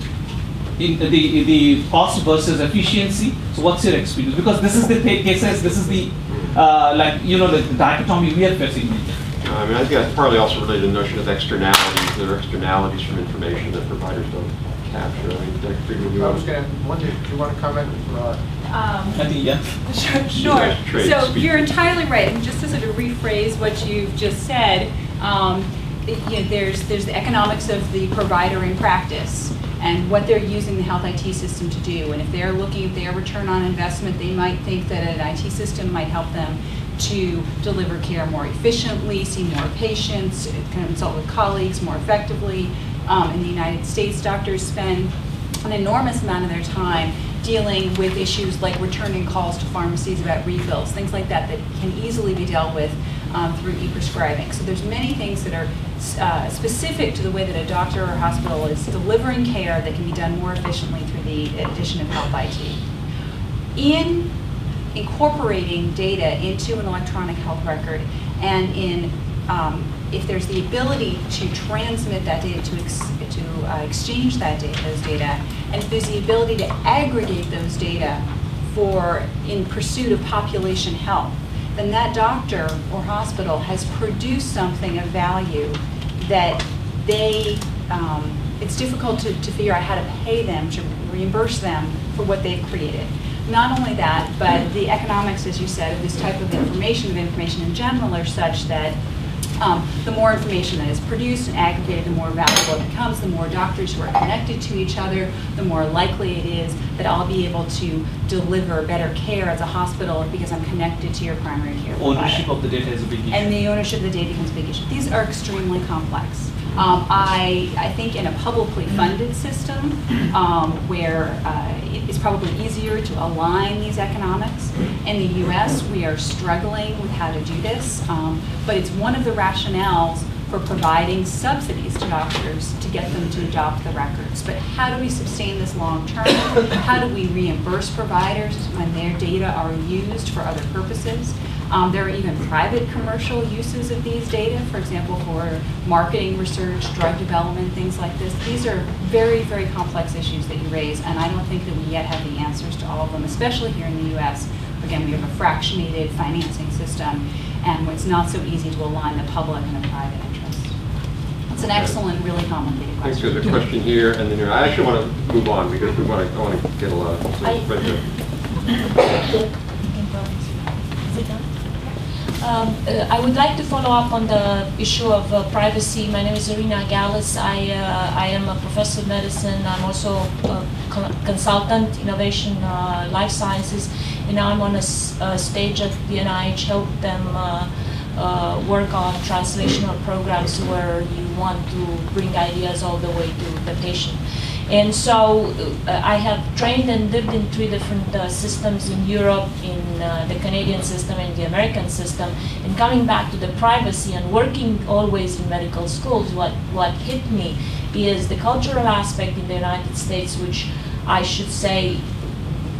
in the cost versus efficiency. So what's your experience? Because this is the cases, this is the the dichotomy we are facing. I mean, I think that's partly also related to the notion of externalities. There are externalities from information that providers don't capture. I mean, Dr. I was going to wonder, do you want to comment? Sure. So you're entirely right. And just to sort of rephrase what you've just said, there's the economics of the provider in practice and what they're using the health IT system to do. And if they're looking at their return on investment, they might think that an IT system might help them to deliver care more efficiently, see more patients, consult with colleagues more effectively. In the United States, doctors spend an enormous amount of their time dealing with issues like returning calls to pharmacies about refills, things like that can easily be dealt with through e-prescribing. So there's many things that are specific to the way that a doctor or hospital is delivering care that can be done more efficiently through the addition of health IT. In incorporating data into an electronic health record, and if there's the ability to transmit that data, to exchange that data, those data, and if there's the ability to aggregate those data in pursuit of population health, then that doctor or hospital has produced something of value that it's difficult to figure out how to pay them, to reimburse them for what they've created. Not only that, but the economics, as you said, of this type of information in general, are such that the more information that is produced and aggregated, the more valuable it becomes, the more doctors who are connected to each other, the more likely it is that I'll be able to deliver better care as a hospital because I'm connected to your primary care provider. Ownership of the data is a big issue. And the ownership of the data becomes a big issue. These are extremely complex. I think in a publicly funded system where it's probably easier to align these economics. In the US, we are struggling with how to do this, but it's one of the rationales for providing subsidies to doctors to get them to adopt the records. But how do we sustain this long term? How do we reimburse providers when their data are used for other purposes? There are even private commercial uses of these data, for example, for marketing research, drug development, things like this. These are very, very complex issues that you raise, and I don't think that we yet have the answers to all of them, especially here in the US. Again, we have a fractionated financing system, and it's not so easy to align the public and the private interest. It's an excellent, really complicated question. I think there's a question here, and then here. I actually want to move on because I want to get a lot of questions. I would like to follow up on the issue of privacy. My name is Irina Gallus. I am a professor of medicine. I'm also a consultant, innovation, life sciences, and now I'm on a stage at the NIH, help them work on translational programs where you want to bring ideas all the way to the patient. And so I have trained and lived in 3 different systems in Europe, in the Canadian system and the American system. And coming back to the privacy and working always in medical schools, what hit me is the cultural aspect in the United States, which I should say,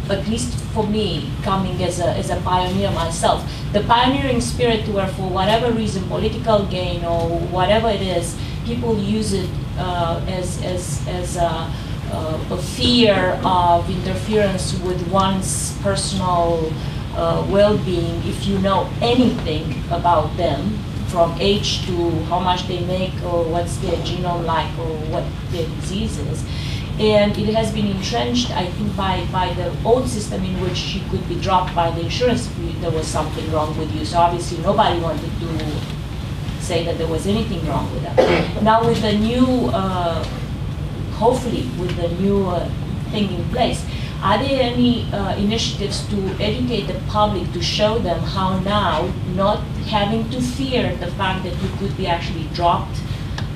at least for me, coming as a pioneer myself, the pioneering spirit where for whatever reason, political gain or whatever it is, people use it as a fear of interference with one's personal well-being if you know anything about them, from age to how much they make or what's their genome like or what their disease is. And it has been entrenched, I think, by the old system in which you could be dropped by the insurance if there was something wrong with you. So obviously nobody wanted to say that there was anything wrong with them. Now with the new, hopefully with the new thing in place, are there any initiatives to educate the public to show them how now, not having to fear the fact that you could be actually dropped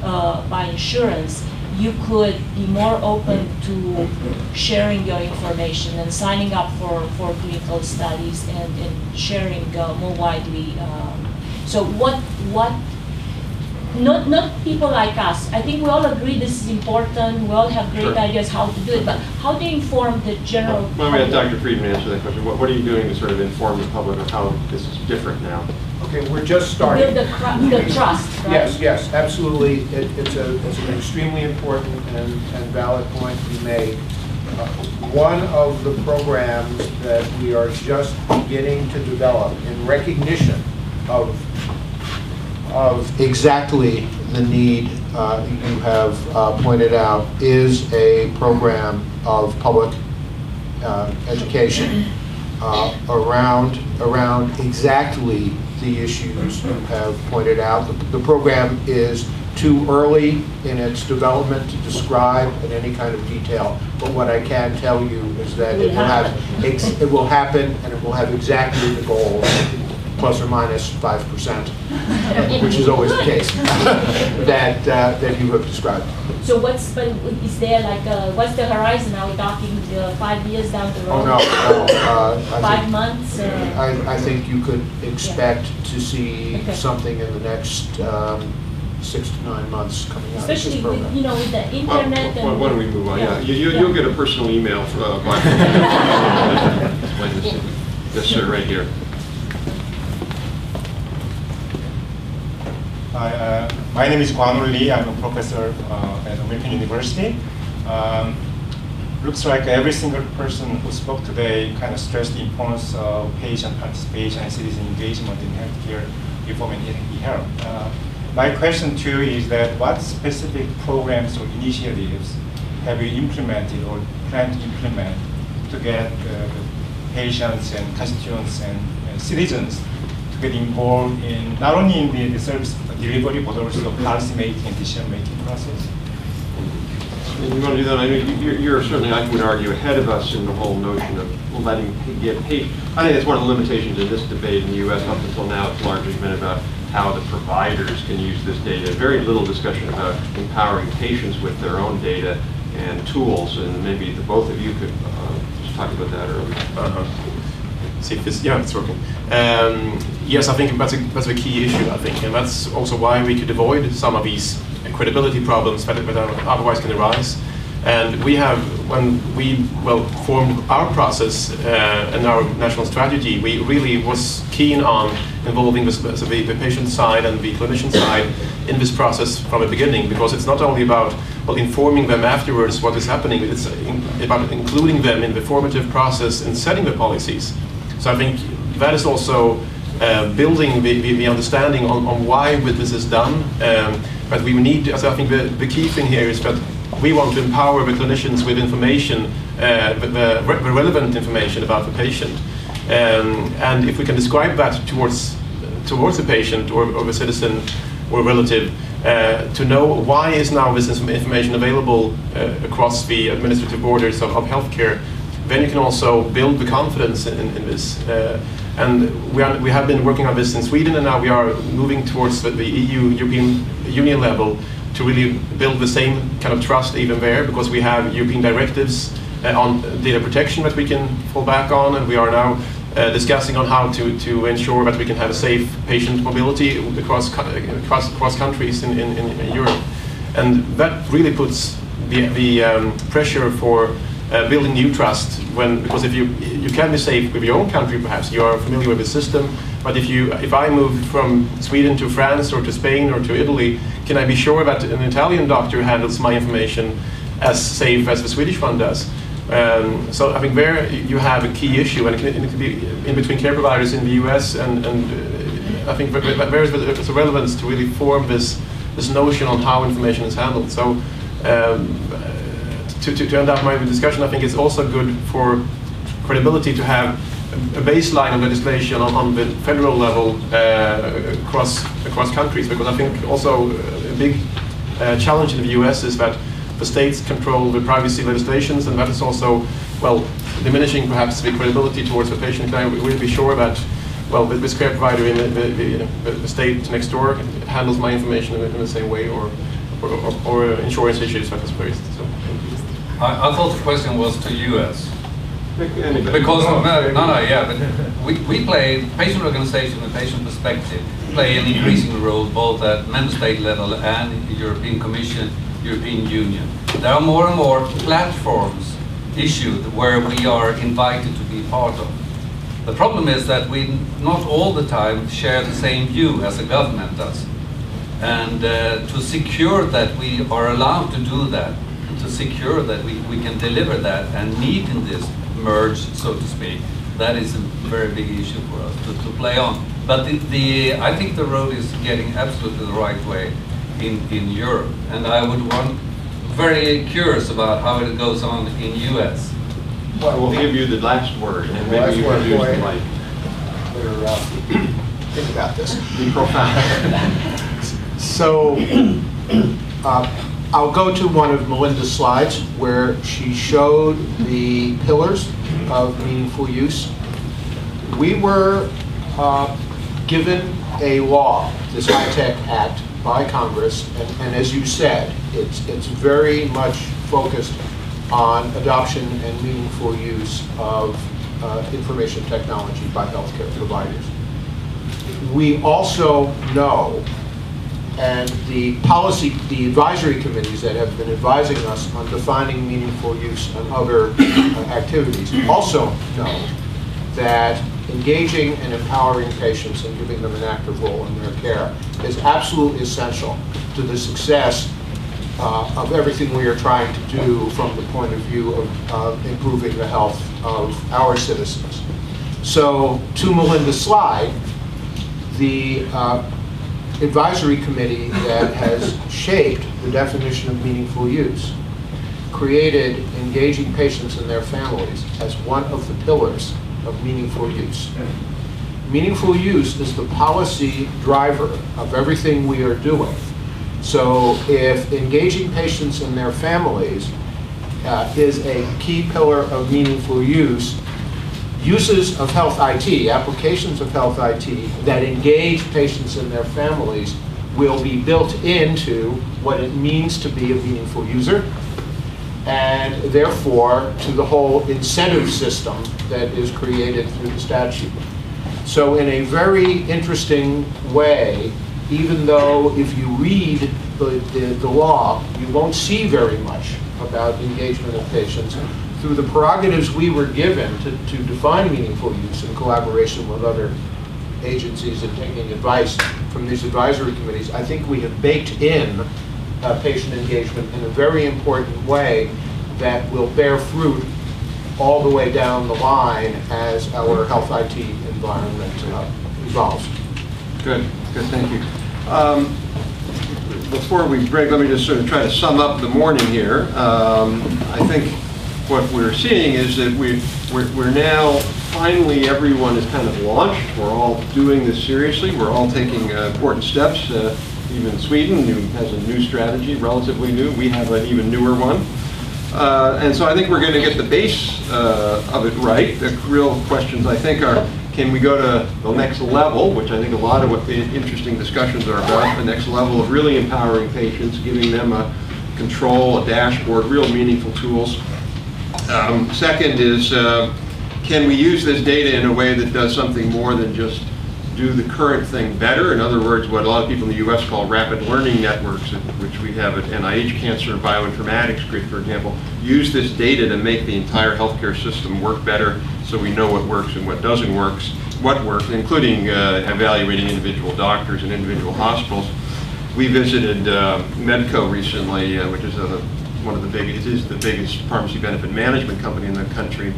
by insurance, you could be more open to sharing your information and signing up for clinical studies and sharing more widely. So not people like us. I think we all agree this is important. We all have great ideas how to do it, but how do you inform the general public? Why don't we have Dr. Friedman answer that question? What are you doing to sort of inform the public of how this is different now? Okay, we're just starting. Build the trust, right? Yes, absolutely. It's an extremely important and valid point to be made. One of the programs that we are just beginning to develop in recognition of exactly the need you have pointed out is a program of public education around exactly the issues you have pointed out. The program is too early in its development to describe in any kind of detail, but what I can tell you is that it will happen, and it will have exactly the goal, plus or minus 5%, which is always the case, that you have described. So is there like, what's the horizon? Are we talking 5 years down the road? Oh, no. 5 months? I think you could expect to see something in the next 6 to 9 months coming out. Especially with, with the internet. Why don't we move on? Yeah, you'll get a personal email from Yes, sir, right here. Hi, my name is Kwanul Lee. I'm a professor at American University. Looks like every single person who spoke today kind of stressed the importance of patient participation and citizen engagement in healthcare reform and e-health. My question to you is that what specific programs or initiatives have you implemented or plan to implement to get the patients and constituents and citizens to get involved in not only in the service delivery but also policy making and decision making process? And you want to do that? I mean, you're certainly, I would argue, ahead of us in the whole notion of letting get paid. I think that's one of the limitations in this debate in the U.S. Up until now, it's largely been about how the providers can use this data. Very little discussion about empowering patients with their own data and tools. And maybe the both of you could just talk about that earlier. See if this, yeah, it's working. Yes, I think that's a key issue, I think, and that's also why we could avoid some of these credibility problems that otherwise can arise. And we have, when we formed our process and our national strategy, we really was keen on involving the patient side and the clinician side in this process from the beginning, because it's not only about informing them afterwards what is happening, it's about including them in the formative process and setting the policies. So I think that is also building the understanding on why this is done. But we need, I think the key thing here is that we want to empower the clinicians with information, the relevant information about the patient. And if we can describe that towards the patient or the citizen or relative, to know why is now this information available across the administrative borders of healthcare, then you can also build the confidence in this. And we have been working on this in Sweden, and now we are moving towards the European Union level to really build the same kind of trust even there, because we have European directives on data protection that we can fall back on, and we are now discussing on how to ensure that we can have a safe patient mobility across countries in Europe. And that really puts the pressure for building new trust, because if you can be safe with your own country, perhaps you are familiar with the system, but if I move from Sweden to France or to Spain or to Italy, can I be sure that an Italian doctor handles my information as safe as the Swedish one does? So I think there you have a key issue, and it can be in between care providers in the US, and I think there is a relevance to really form this notion on how information is handled. So to end up my discussion, I think it's also good for credibility to have a baseline of legislation on the federal level across countries, because I think also a big challenge in the US is that the states control the privacy legislations, and that is also, diminishing perhaps the credibility towards the patient. Can I really be sure that, this care provider in the state next door handles my information in the same way, or insurance issues that is raised? So. I thought the question was to US. Because we play, patient organization and patient perspective play an increasing role both at member state level and European Commission, European Union. There are more and more platforms issued where we are invited to be part of. The problem is that we not all the time share the same view as the government does. And to secure that we are allowed to do that, to secure that we can deliver that and meet in this merge, so to speak, that is a very big issue for us to play on. But I think the road is getting absolutely the right way in Europe, and I would want very curious about how it goes on in US. Well, we'll give you the last word, and maybe you can use the mic. Think about this. Be profound. So, I'll go to one of Melinda's slides where she showed the pillars of meaningful use. We were given a law, this High-Tech Act, by Congress, and as you said, it's very much focused on adoption and meaningful use of information technology by healthcare providers. We also know, and the advisory committees that have been advising us on defining meaningful use and other activities also know that engaging and empowering patients and giving them an active role in their care is absolutely essential to the success of everything we are trying to do from the point of view of improving the health of our citizens. So, to Melinda's slide, the advisory committee that has shaped the definition of meaningful use created engaging patients and their families as one of the pillars of meaningful use. Meaningful use is the policy driver of everything we are doing. So if engaging patients and their families is a key pillar of meaningful use, uses of health IT, applications of health IT that engage patients and their families will be built into what it means to be a meaningful user, and therefore to the whole incentive system that is created through the statute. So in a very interesting way, even though if you read the law, you won't see very much about engagement of patients, through the prerogatives we were given to define meaningful use in collaboration with other agencies and taking advice from these advisory committees, I think we have baked in patient engagement in a very important way that will bear fruit all the way down the line as our health IT environment evolves. Good, thank you. Before we break, let me just sort of try to sum up the morning here. I think what we're seeing is that we're now, finally everyone is kind of launched. We're all doing this seriously. We're all taking important steps. Even Sweden has a new strategy, relatively new. We have an even newer one. And so I think we're going to get the base of it right. The real questions, I think, are, can we go to the next level, which I think a lot of what the interesting discussions are about, the next level of really empowering patients, giving them a control, a dashboard, real meaningful tools. Second is, can we use this data in a way that does something more than just do the current thing better? In other words, what a lot of people in the US call rapid learning networks, which we have at NIH Cancer and Bioinformatics Group, for example, use this data to make the entire healthcare system work better so we know what works and what doesn't work, including evaluating individual doctors and individual hospitals. We visited Medco recently, which is the biggest pharmacy benefit management company in the country.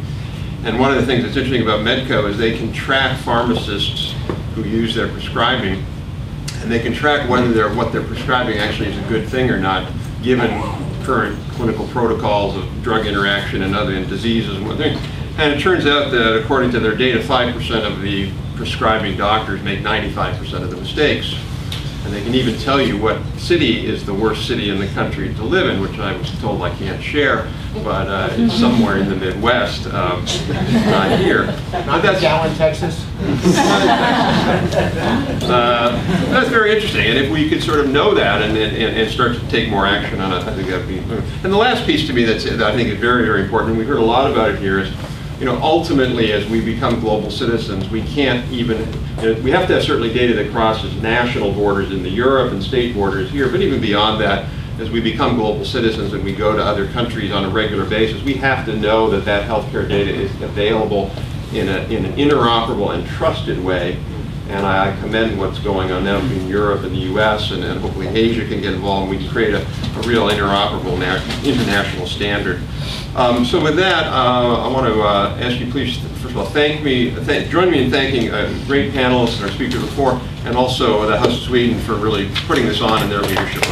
And one of the things that's interesting about Medco is they can track pharmacists who use their prescribing, and they can track whether what they're prescribing actually is a good thing or not, given current clinical protocols of drug interaction and other diseases and whatnot. And it turns out that according to their data, 5% of the prescribing doctors make 95% of the mistakes. And they can even tell you what city is the worst city in the country to live in, which I was told I can't share, but it's somewhere in the Midwest, not here. Not that Gallen, Texas? That's very interesting, and if we could sort of know that and start to take more action on it, I think that would be. And the last piece to me that I think is very, very important, and we heard a lot about it here, is, ultimately, as we become global citizens, we can't even, we have to have certainly data that crosses national borders into Europe and state borders here, but even beyond that, as we become global citizens and we go to other countries on a regular basis, we have to know that that healthcare data is available in an interoperable and trusted way. And I commend what's going on now between Europe and the US, and hopefully Asia can get involved, and we can create a real interoperable international standard. So with that, I want to ask you please, first of all, join me in thanking great panelists and our speakers before, and also the House of Sweden for really putting this on and their leadership.